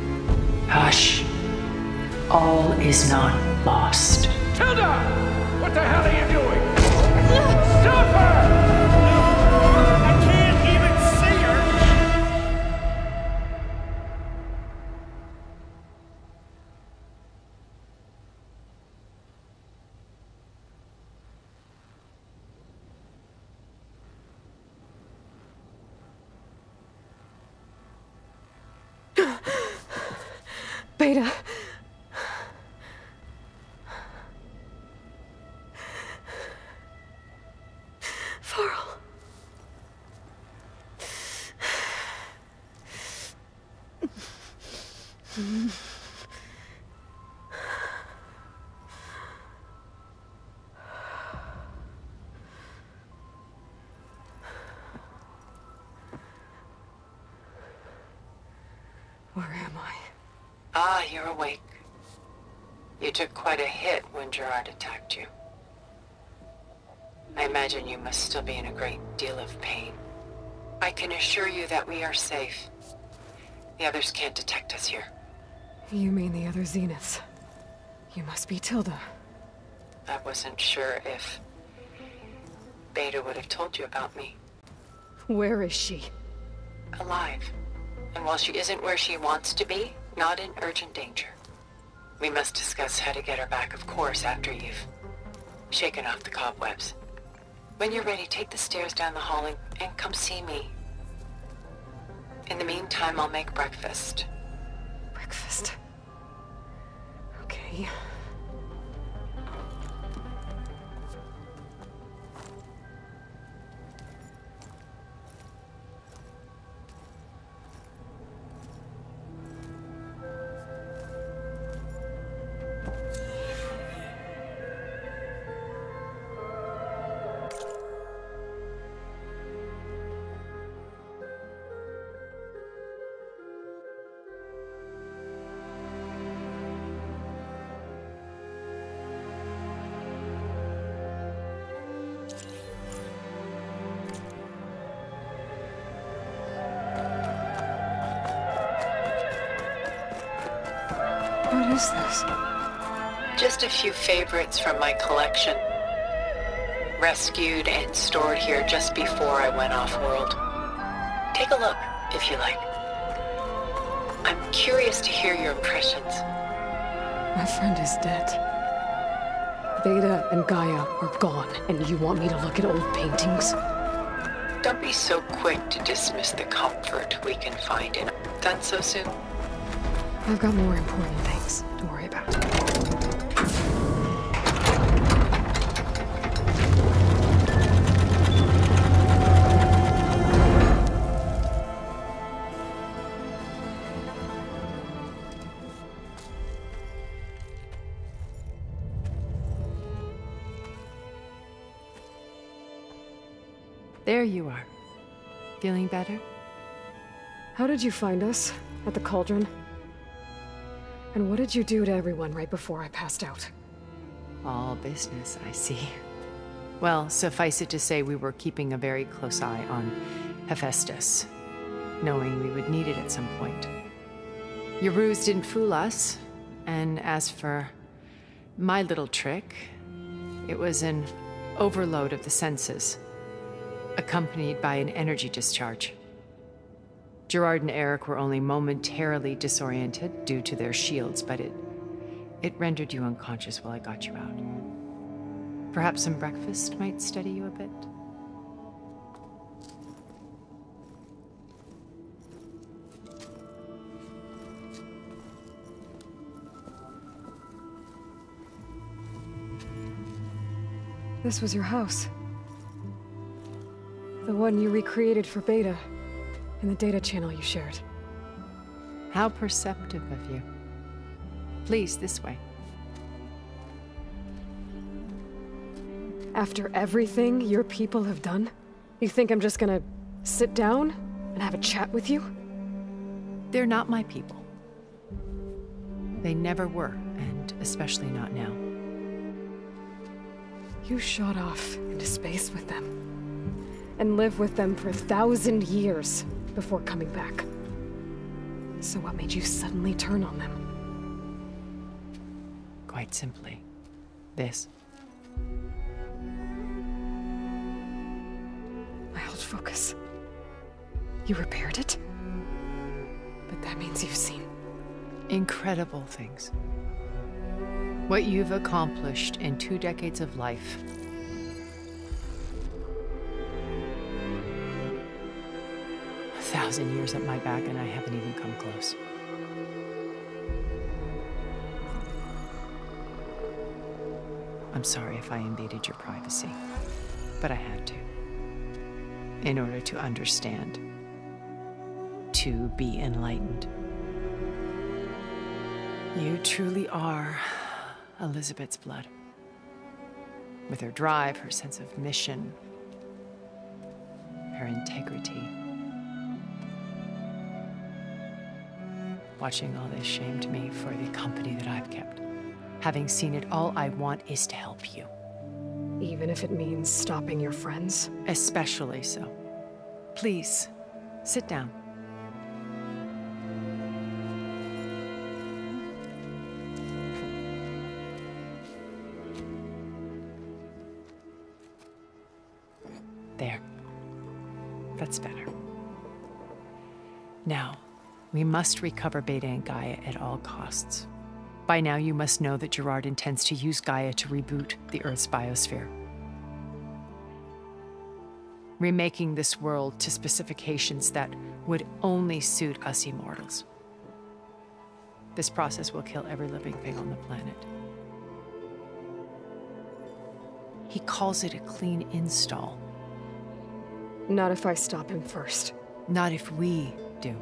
Hush. All is not lost. Tilda! What the hell are you doing? Stop her! I can't even see her! Beta. Varl. Where am I? Ah, you're awake. You took quite a hit when Gerard attacked you. I imagine you must still be in a great deal of pain. I can assure you that we are safe. The others can't detect us here. You mean the other Zeniths? You must be Tilda. I wasn't sure if Beta would have told you about me. Where is she? Alive. And while she isn't where she wants to be, not in urgent danger. We must discuss how to get her back, of course, after you've shaken off the cobwebs. When you're ready, take the stairs down the hall and come see me. In the meantime, I'll make breakfast. Breakfast. Okay. What is this? Just a few favorites from my collection. Rescued and stored here just before I went off-world. Take a look, if you like. I'm curious to hear your impressions. My friend is dead. Beta and Gaia are gone, and you want me to look at old paintings? Don't be so quick to dismiss the comfort we can find in... Done so soon? I've got more important things to worry about. There you are. Feeling better? How did you find us? At the cauldron? And what did you do to everyone right before I passed out? All business, I see. Well, suffice it to say we were keeping a very close eye on Hephaestus, knowing we would need it at some point. Your ruse didn't fool us, and as for my little trick, it was an overload of the senses, accompanied by an energy discharge. Gerard and Eric were only momentarily disoriented due to their shields, but it rendered you unconscious while I got you out. Perhaps some breakfast might steady you a bit? This was your house. The one you recreated for Beta. In the data channel you shared. How perceptive of you. Please, this way. After everything your people have done, you think I'm just gonna sit down and have a chat with you? They're not my people. They never were, and especially not now. You shot off into space with them, and lived with them for 1,000 years before coming back. So what made you suddenly turn on them? Quite simply, this. My old focus. You repaired it? But that means you've seen... incredible things. What you've accomplished in 2 decades of life. A 1,000 years at my back and I haven't even come close. I'm sorry if I invaded your privacy, but I had to. In order to understand. To be enlightened. You truly are Elizabeth's blood. With her drive, her sense of mission, her integrity. Watching all this shamed me for the company that I've kept. Having seen it, all I want is to help you. Even if it means stopping your friends? Especially so. Please, sit down. There. That's better. Now, we must recover Beta and Gaia at all costs. By now, you must know that Gerard intends to use Gaia to reboot the Earth's biosphere. Remaking this world to specifications that would only suit us immortals. This process will kill every living thing on the planet. He calls it a clean install. Not if I stop him first. Not if we do.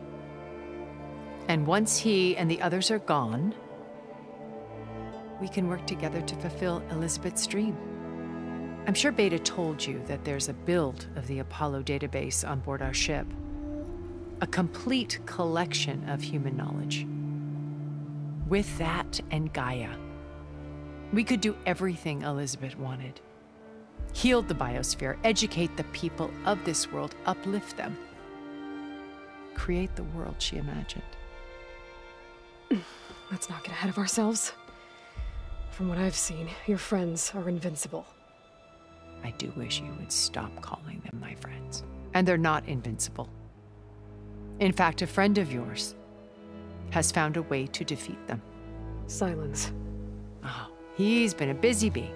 And once he and the others are gone, we can work together to fulfill Elizabeth's dream. I'm sure Beta told you that there's a build of the Apollo database on board our ship. A complete collection of human knowledge. With that and Gaia, we could do everything Elizabeth wanted. Heal the biosphere, educate the people of this world, uplift them. Create the world she imagined. Let's not get ahead of ourselves. From what I've seen, your friends are invincible. I do wish you would stop calling them my friends. And they're not invincible. In fact, a friend of yours has found a way to defeat them. Silence. Oh, he's been a busy bee,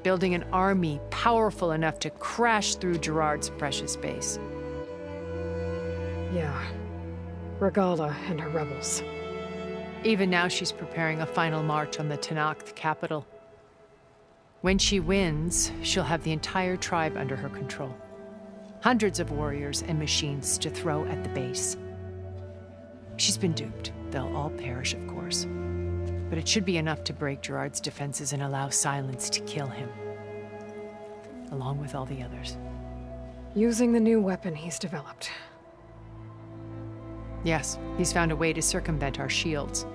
building an army powerful enough to crash through Gerard's precious base. Yeah. Regala and her rebels. Even now, she's preparing a final march on the Tenakth capital. When she wins, she'll have the entire tribe under her control. Hundreds of warriors and machines to throw at the base. She's been duped. They'll all perish, of course. But it should be enough to break Gerard's defenses and allow Silence to kill him. Along with all the others. Using the new weapon he's developed. Yes, he's found a way to circumvent our shields.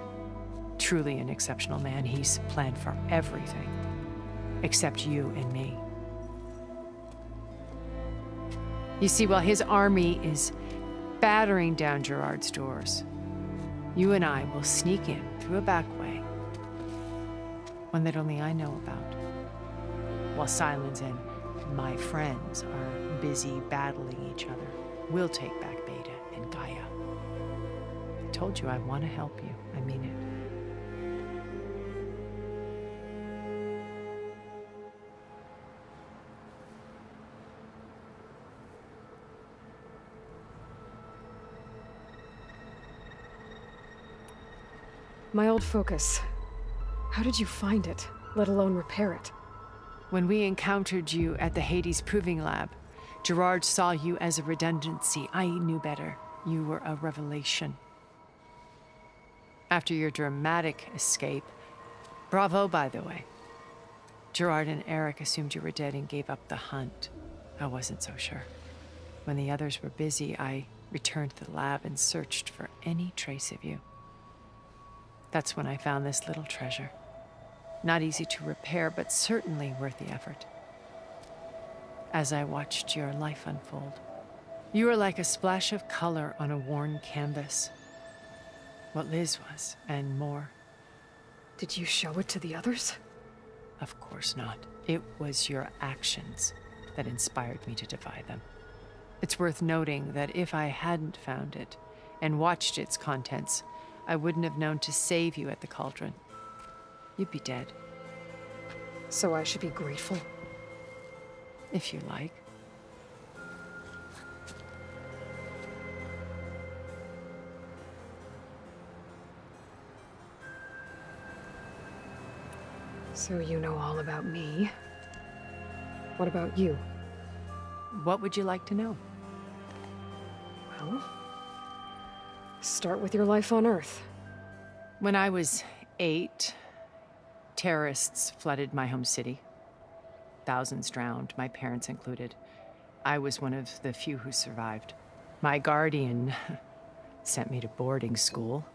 Truly an exceptional man. He's planned for everything. Except you and me. You see, while his army is battering down Gerard's doors, you and I will sneak in through a back way. One that only I know about. While Silence and my friends are busy battling each other, we'll take back Beta and Gaia. I told you I want to help you. I mean it. My old focus. How did you find it, let alone repair it? When we encountered you at the Hades Proving Lab, Gerard saw you as a redundancy. I knew better. You were a revelation. After your dramatic escape, bravo, by the way. Gerard and Eric assumed you were dead and gave up the hunt. I wasn't so sure. When the others were busy, I returned to the lab and searched for any trace of you. That's when I found this little treasure. Not easy to repair, but certainly worth the effort. as I watched your life unfold. You were like a splash of color on a worn canvas. What Liz was, and more. Did you show it to the others? Of course not. It was your actions that inspired me to defy them. It's worth noting that if I hadn't found it and watched its contents, I wouldn't have known to save you at the cauldron. You'd be dead. So I should be grateful? If you like. So you know all about me. What about you? What would you like to know? Well, start with your life on Earth. When I was 8, terrorists flooded my home city. Thousands drowned, my parents included. I was one of the few who survived. My guardian sent me to boarding school.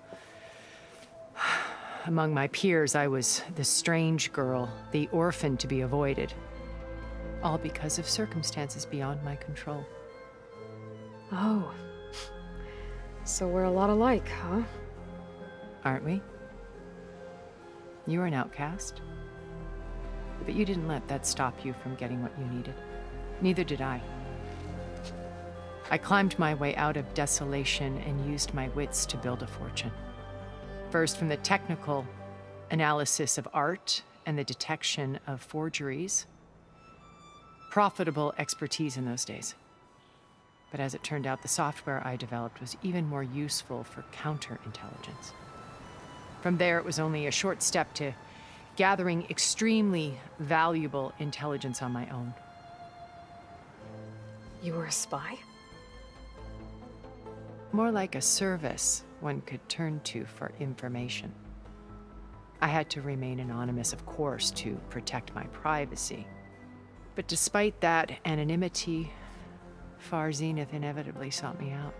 Among my peers, I was the strange girl, the orphan to be avoided. All because of circumstances beyond my control. Oh. So we're a lot alike, huh? Aren't we? You were an outcast. But you didn't let that stop you from getting what you needed. Neither did I. I climbed my way out of desolation and used my wits to build a fortune. First, from the technical analysis of art and the detection of forgeries. Profitable expertise in those days. But as it turned out, the software I developed was even more useful for counterintelligence. From there, it was only a short step to gathering extremely valuable intelligence on my own. You were a spy? More like a service one could turn to for information. I had to remain anonymous, of course, to protect my privacy. But despite that anonymity, Far Zenith inevitably sought me out.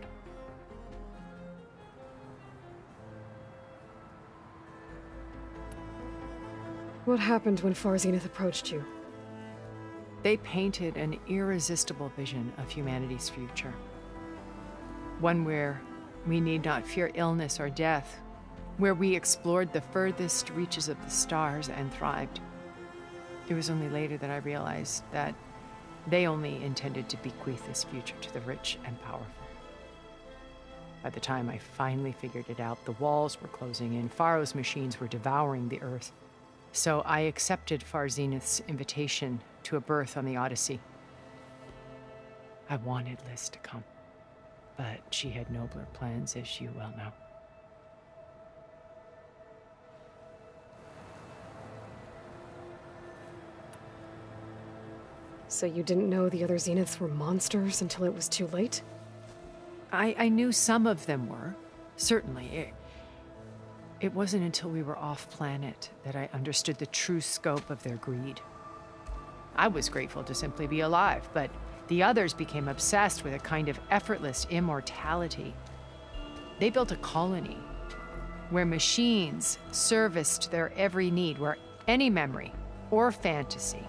What happened when Far Zenith approached you? They painted an irresistible vision of humanity's future. One where we need not fear illness or death, where we explored the furthest reaches of the stars and thrived. It was only later that I realized that they only intended to bequeath this future to the rich and powerful. By the time I finally figured it out, the walls were closing in, Pharaoh's machines were devouring the Earth. So I accepted Far Zenith's invitation to a berth on the Odyssey. I wanted Liz to come, but she had nobler plans, as you well know. So you didn't know the other Zeniths were monsters until it was too late? I knew some of them were, certainly. It wasn't until we were off-planet that I understood the true scope of their greed. I was grateful to simply be alive, but the others became obsessed with a kind of effortless immortality. They built a colony where machines serviced their every need, where any memory or fantasy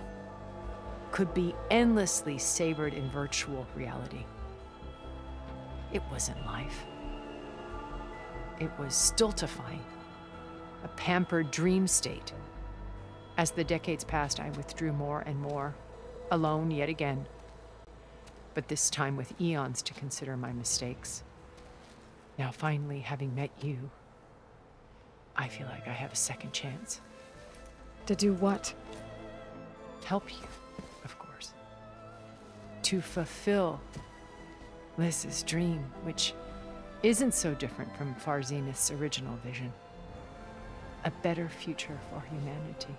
could be endlessly savored in virtual reality. It wasn't life. It was stultifying, a pampered dream state. As the decades passed, I withdrew more and more, alone yet again, but this time with eons to consider my mistakes. Now, finally, having met you, I feel like I have a second chance. To do what? Help you, of course. To fulfill Liz's dream, which isn't so different from Far Zenith's original vision. A better future for humanity.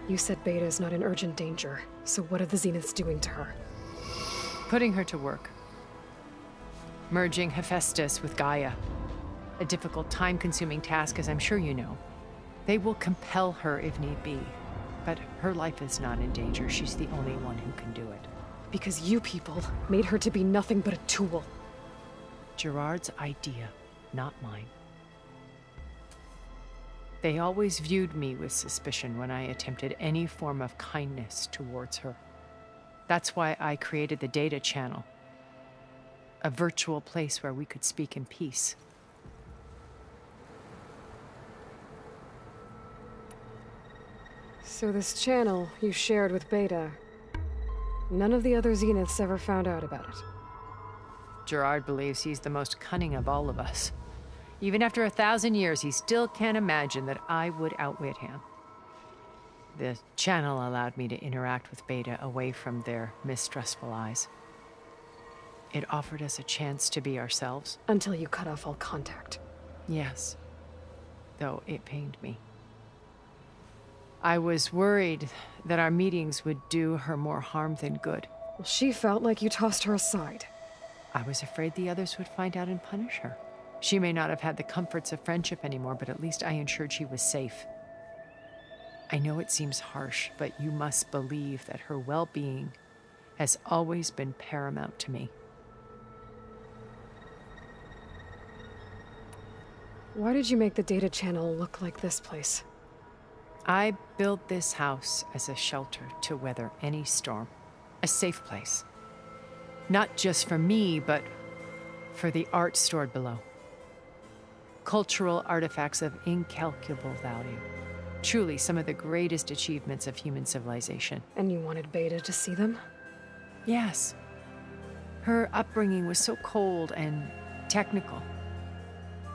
You said Beta is not in urgent danger, so what are the Zeniths doing to her? Putting her to work. Merging Hephaestus with Gaia. A difficult, time-consuming task, as I'm sure you know. They will compel her if need be. But her life is not in danger. She's the only one who can do it. Because you people made her to be nothing but a tool. Gerard's idea, not mine. They always viewed me with suspicion when I attempted any form of kindness towards her. That's why I created the data channel, a virtual place where we could speak in peace. So this channel you shared with Beta, none of the other Zeniths ever found out about it? Gerard believes he's the most cunning of all of us. Even after 1,000 years, he still can't imagine that I would outwit him. The channel allowed me to interact with Beta away from their mistrustful eyes. It offered us a chance to be ourselves. Until you cut off all contact. Yes, though it pained me. I was worried that our meetings would do her more harm than good. Well, she felt like you tossed her aside. I was afraid the others would find out and punish her. She may not have had the comforts of friendship anymore, but at least I ensured she was safe. I know it seems harsh, but you must believe that her well-being has always been paramount to me. Why did you make the data channel look like this place? I built this house as a shelter to weather any storm. A safe place. Not just for me, but for the art stored below. Cultural artifacts of incalculable value. Truly some of the greatest achievements of human civilization. And you wanted Beta to see them? Yes. Her upbringing was so cold and technical.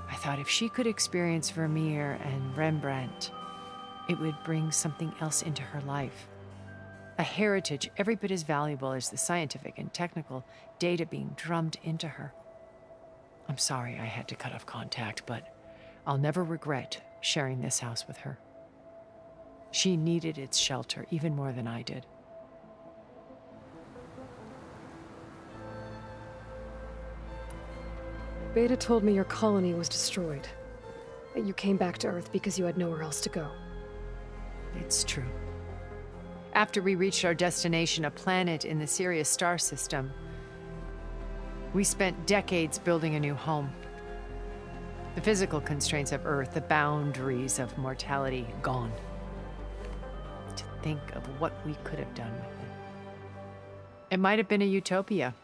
I thought if she could experience Vermeer and Rembrandt, it would bring something else into her life. A heritage every bit as valuable as the scientific and technical data being drummed into her. I'm sorry I had to cut off contact, but I'll never regret sharing this house with her. She needed its shelter even more than I did. Beta told me your colony was destroyed. That you came back to Earth because you had nowhere else to go. It's true. After we reached our destination, a planet in the Sirius star system, we spent decades building a new home. The physical constraints of Earth, the boundaries of mortality, gone. To think of what we could have done with it. It might have been a utopia.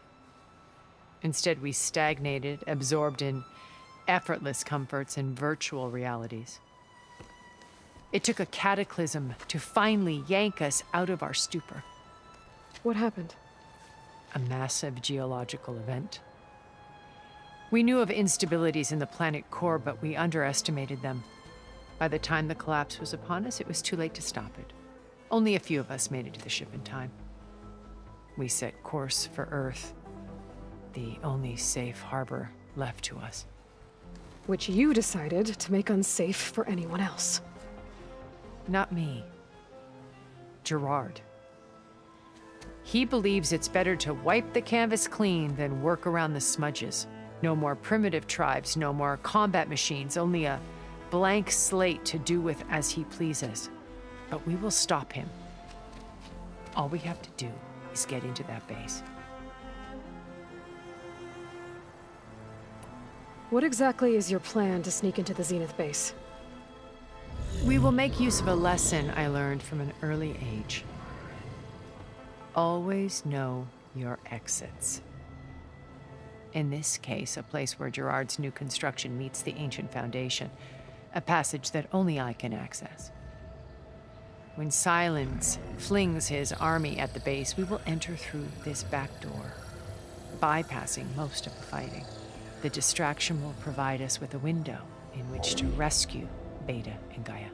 Instead, we stagnated, absorbed in effortless comforts and virtual realities. It took a cataclysm to finally yank us out of our stupor. What happened? A massive geological event. We knew of instabilities in the planet core, but we underestimated them. By the time the collapse was upon us, it was too late to stop it. Only a few of us made it to the ship in time. We set course for Earth, the only safe harbor left to us. Which you decided to make unsafe for anyone else. Not me. Gerard. He believes it's better to wipe the canvas clean than work around the smudges. No more primitive tribes, no more combat machines, only a blank slate to do with as he pleases. But we will stop him. All we have to do is get into that base. What exactly is your plan to sneak into the Zenith base? We will make use of a lesson I learned from an early age. Always know your exits. In this case, a place where Gerard's new construction meets the ancient foundation, a passage that only I can access. When Silence flings his army at the base, we will enter through this back door, bypassing most of the fighting. The distraction will provide us with a window in which to rescue Beta and Gaia.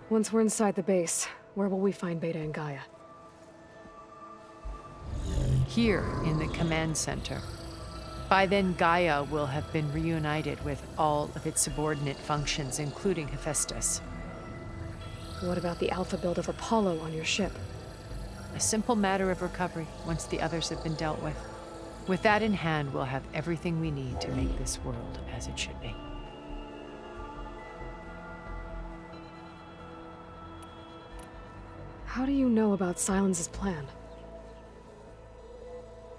Once we're inside the base, where will we find Beta and Gaia? Here in the command center. By then, Gaia will have been reunited with all of its subordinate functions, including Hephaestus. What about the alpha build of Apollo on your ship? A simple matter of recovery once the others have been dealt with. With that in hand, we'll have everything we need to make this world as it should be. How do you know about Silence's plan?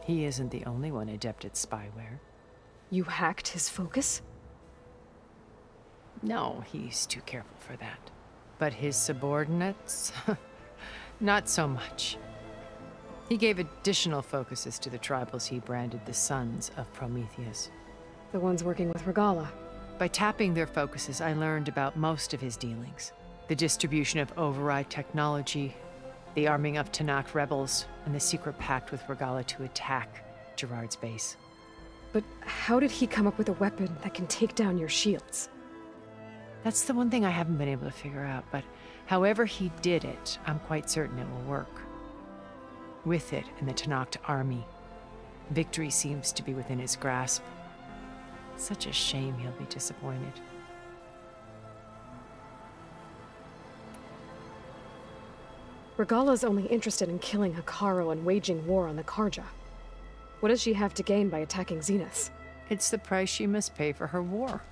He isn't the only one adept at spyware. You hacked his focus? No, he's too careful for that. But his subordinates? Not so much. He gave additional focuses to the tribals he branded the Sons of Prometheus. The ones working with Regala. By tapping their focuses, I learned about most of his dealings. The distribution of override technology, the arming of Tanakh rebels, and the secret pact with Regala to attack Gerard's base. But how did he come up with a weapon that can take down your shields? That's the one thing I haven't been able to figure out, but however he did it, I'm quite certain it will work. With it and the Tanakh army, victory seems to be within his grasp. Such a shame he'll be disappointed. Regala's only interested in killing Hekarro and waging war on the Karja. What does she have to gain by attacking Zenith? It's the price she must pay for her war.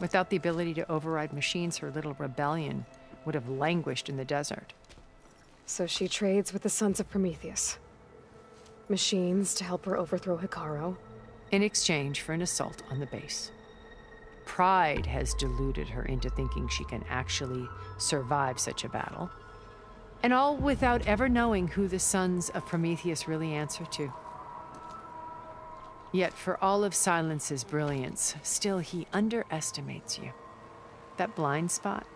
Without the ability to override machines, her little rebellion would have languished in the desert. So she trades with the Sons of Prometheus. Machines to help her overthrow Hekarro. In exchange for an assault on the base. Pride has deluded her into thinking she can actually survive such a battle. And all without ever knowing who the Sons of Prometheus really answer to. Yet for all of Silence's brilliance, still he underestimates you. That blind spot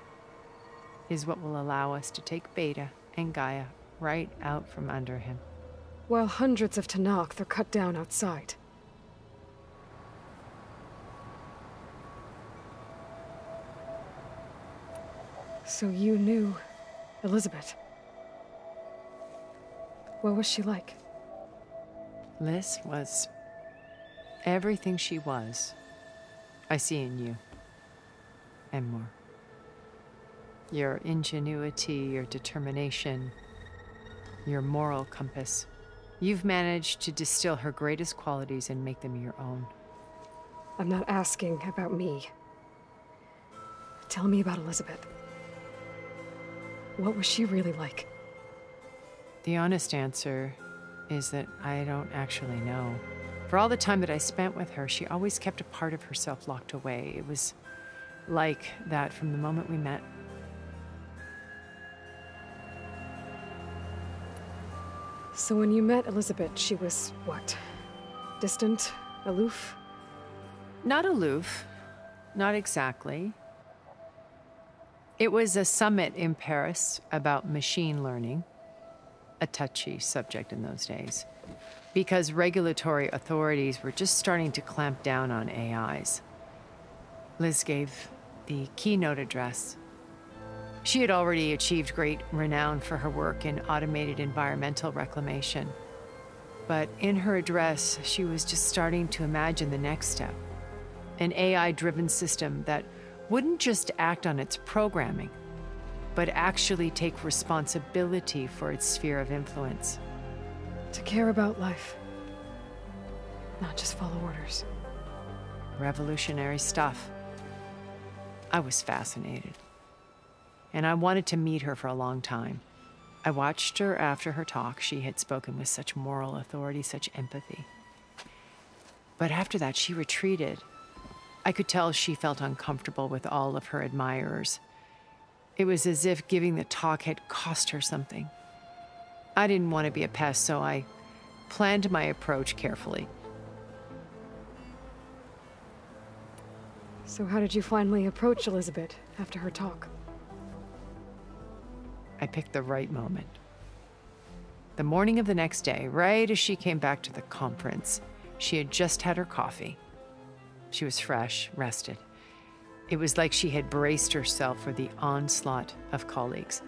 is what will allow us to take Beta and Gaia right out from under him. While hundreds of Tanakh are cut down outside. So you knew Elizabeth. What was she like? Liz was everything she was. I see in you. And more. Your ingenuity, your determination, your moral compass. You've managed to distill her greatest qualities and make them your own. I'm not asking about me. Tell me about Elizabeth. What was she really like? The honest answer is that I don't actually know. For all the time that I spent with her, she always kept a part of herself locked away. It was like that from the moment we met. So when you met Elizabeth, she was what? Distant? Aloof? Not aloof. Not exactly. It was a summit in Paris about machine learning. A touchy subject in those days. Because regulatory authorities were just starting to clamp down on AIs. Liz gave the keynote address. She had already achieved great renown for her work in automated environmental reclamation. But in her address, she was just starting to imagine the next step. An AI-driven system that wouldn't just act on its programming, but actually take responsibility for its sphere of influence. To care about life, not just follow orders. Revolutionary stuff. I was fascinated. And I wanted to meet her for a long time. I watched her after her talk. She had spoken with such moral authority, such empathy. But after that, she retreated. I could tell she felt uncomfortable with all of her admirers. It was as if giving the talk had cost her something. I didn't want to be a pest, so I planned my approach carefully. So how did you finally approach Elizabeth after her talk? I picked the right moment. The morning of the next day, right as she came back to the conference, she had just had her coffee. She was fresh, rested. It was like she had braced herself for the onslaught of colleagues.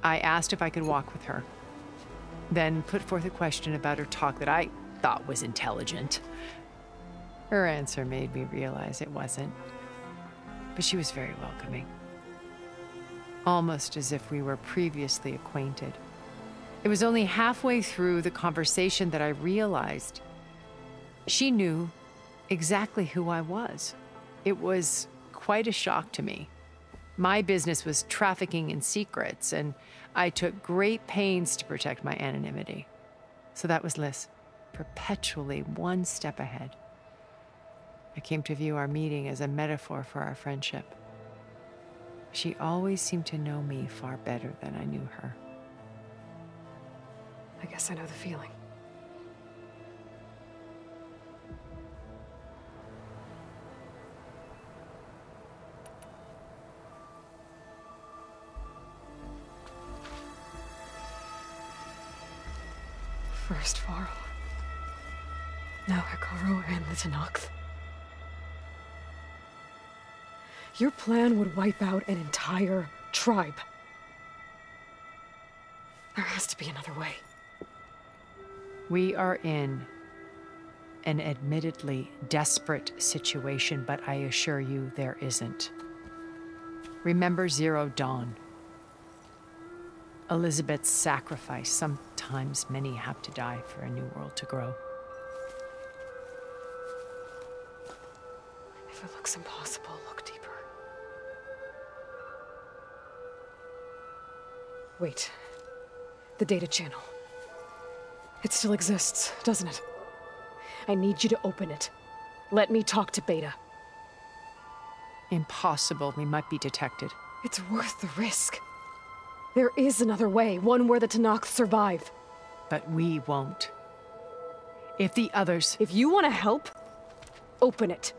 I asked if I could walk with her, then put forth a question about her talk that I thought was intelligent. Her answer made me realize it wasn't, but she was very welcoming. Almost as if we were previously acquainted. It was only halfway through the conversation that I realized she knew exactly who I was. It was quite a shock to me. My business was trafficking in secrets, and I took great pains to protect my anonymity. So that was Liz, perpetually one step ahead. I came to view our meeting as a metaphor for our friendship. She always seemed to know me far better than I knew her. I guess I know the feeling. First Varl. Now Hikaru and the Tenakth. Your plan would wipe out an entire tribe. There has to be another way. We are in an admittedly desperate situation, but I assure you there isn't. Remember Zero Dawn. Elizabeth's sacrifice. Sometimes many have to die for a new world to grow. If it looks impossible, look deeper. Wait. The data channel. It still exists, doesn't it? I need you to open it. Let me talk to Beta. Impossible. We might be detected. It's worth the risk. There is another way, one where the Tenakth survive. But we won't. If the others... If you want to help, open it.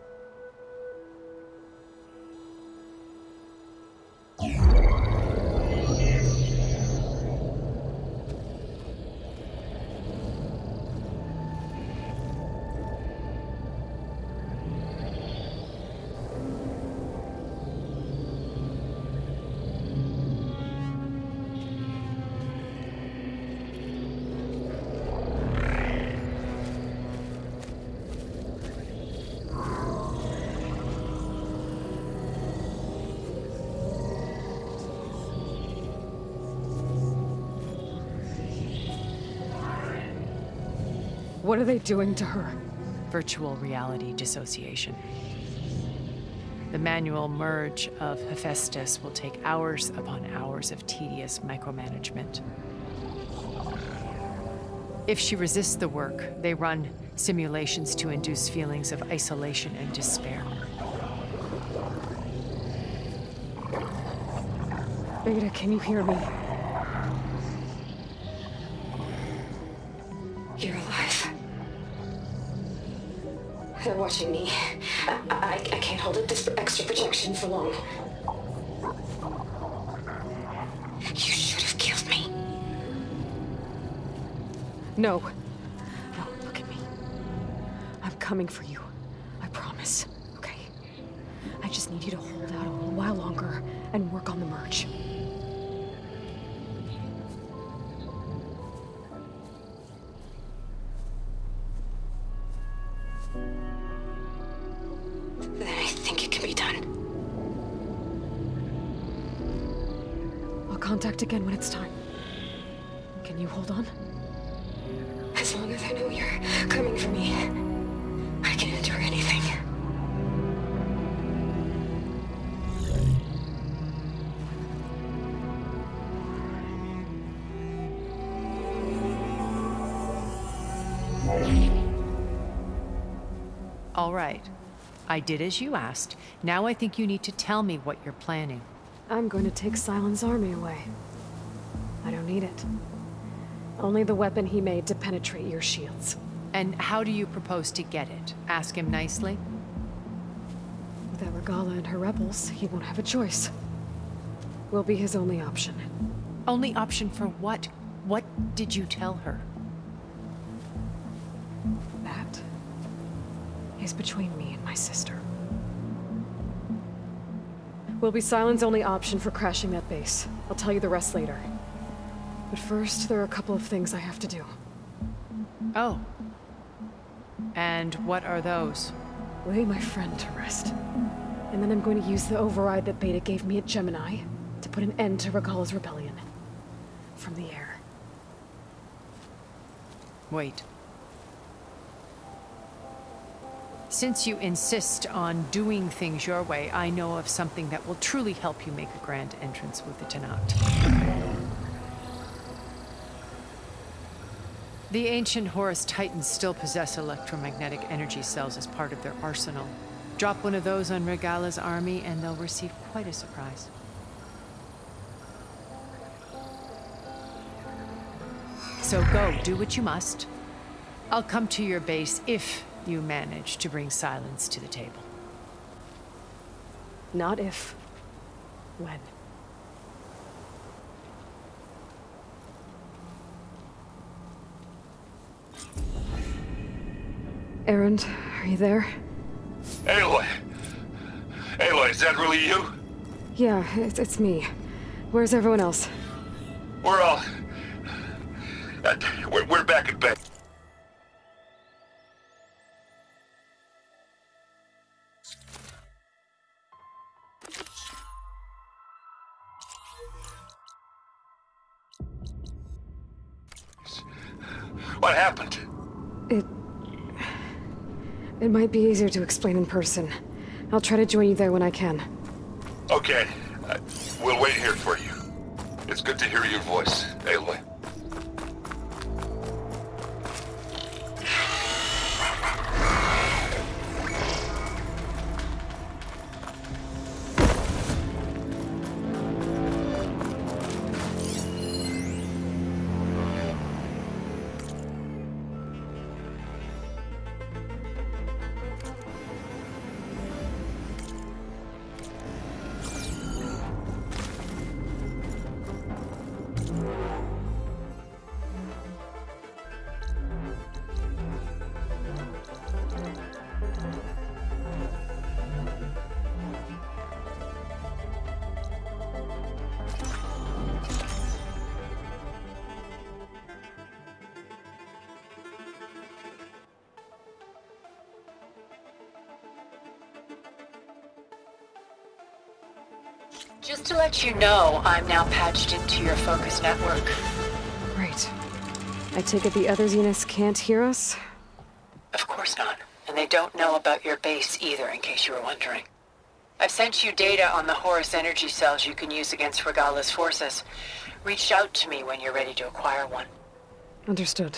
What are they doing to her? Virtual reality dissociation. The manual merge of Hephaestus will take hours upon hours of tedious micromanagement. If she resists the work, they run simulations to induce feelings of isolation and despair. Beta, can you hear me? You're alive. They're watching me. I can't hold up this extra protection for long. You should have killed me. No. No, look at me. I'm coming for you. I promise. Okay? I just need you to hold out a little while longer and work on the merge. Contact again when it's time. Can you hold on? As long as I know you're coming for me, I can endure anything. All right. I did as you asked. Now I think you need to tell me what you're planning. I'm going to take Sylens' army away. I don't need it. Only the weapon he made to penetrate your shields. And how do you propose to get it? Ask him nicely? Without Regala and her rebels, he won't have a choice. We'll be his only option. Only option for what? What did you tell her? That is between me and my sister. Will be Sylens' only option for crashing that base. I'll tell you the rest later. But first, there are a couple of things I have to do. Oh. And what are those? Lay my friend to rest. And then I'm going to use the override that Beta gave me at Gemini to put an end to Regala's rebellion. From the air. Wait. Since you insist on doing things your way, I know of something that will truly help you make a grand entrance with the Tenakth. The ancient Horus Titans still possess electromagnetic energy cells as part of their arsenal. Drop one of those on Regala's army and they'll receive quite a surprise. So go, do what you must. I'll come to your base if you manage to bring silence to the table. Not if. When. Erend, are you there? Aloy! Aloy, is that really you? Yeah, it's me. Where's everyone else? We're all... we're back at bed. What happened? It might be easier to explain in person. I'll try to join you there when I can. Okay. We'll wait here for you. It's good to hear your voice, Aloy. Just to let you know, I'm now patched into your focus network. Great. I take it the other Zeniths can't hear us? Of course not. And they don't know about your base either, in case you were wondering. I've sent you data on the Horus energy cells you can use against Regala's forces. Reach out to me when you're ready to acquire one. Understood.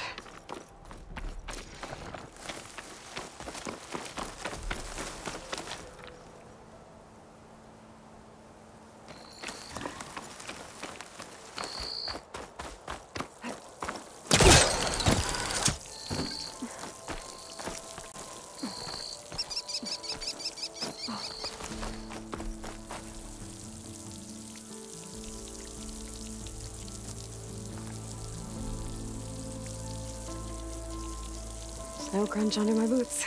No crunch under my boots.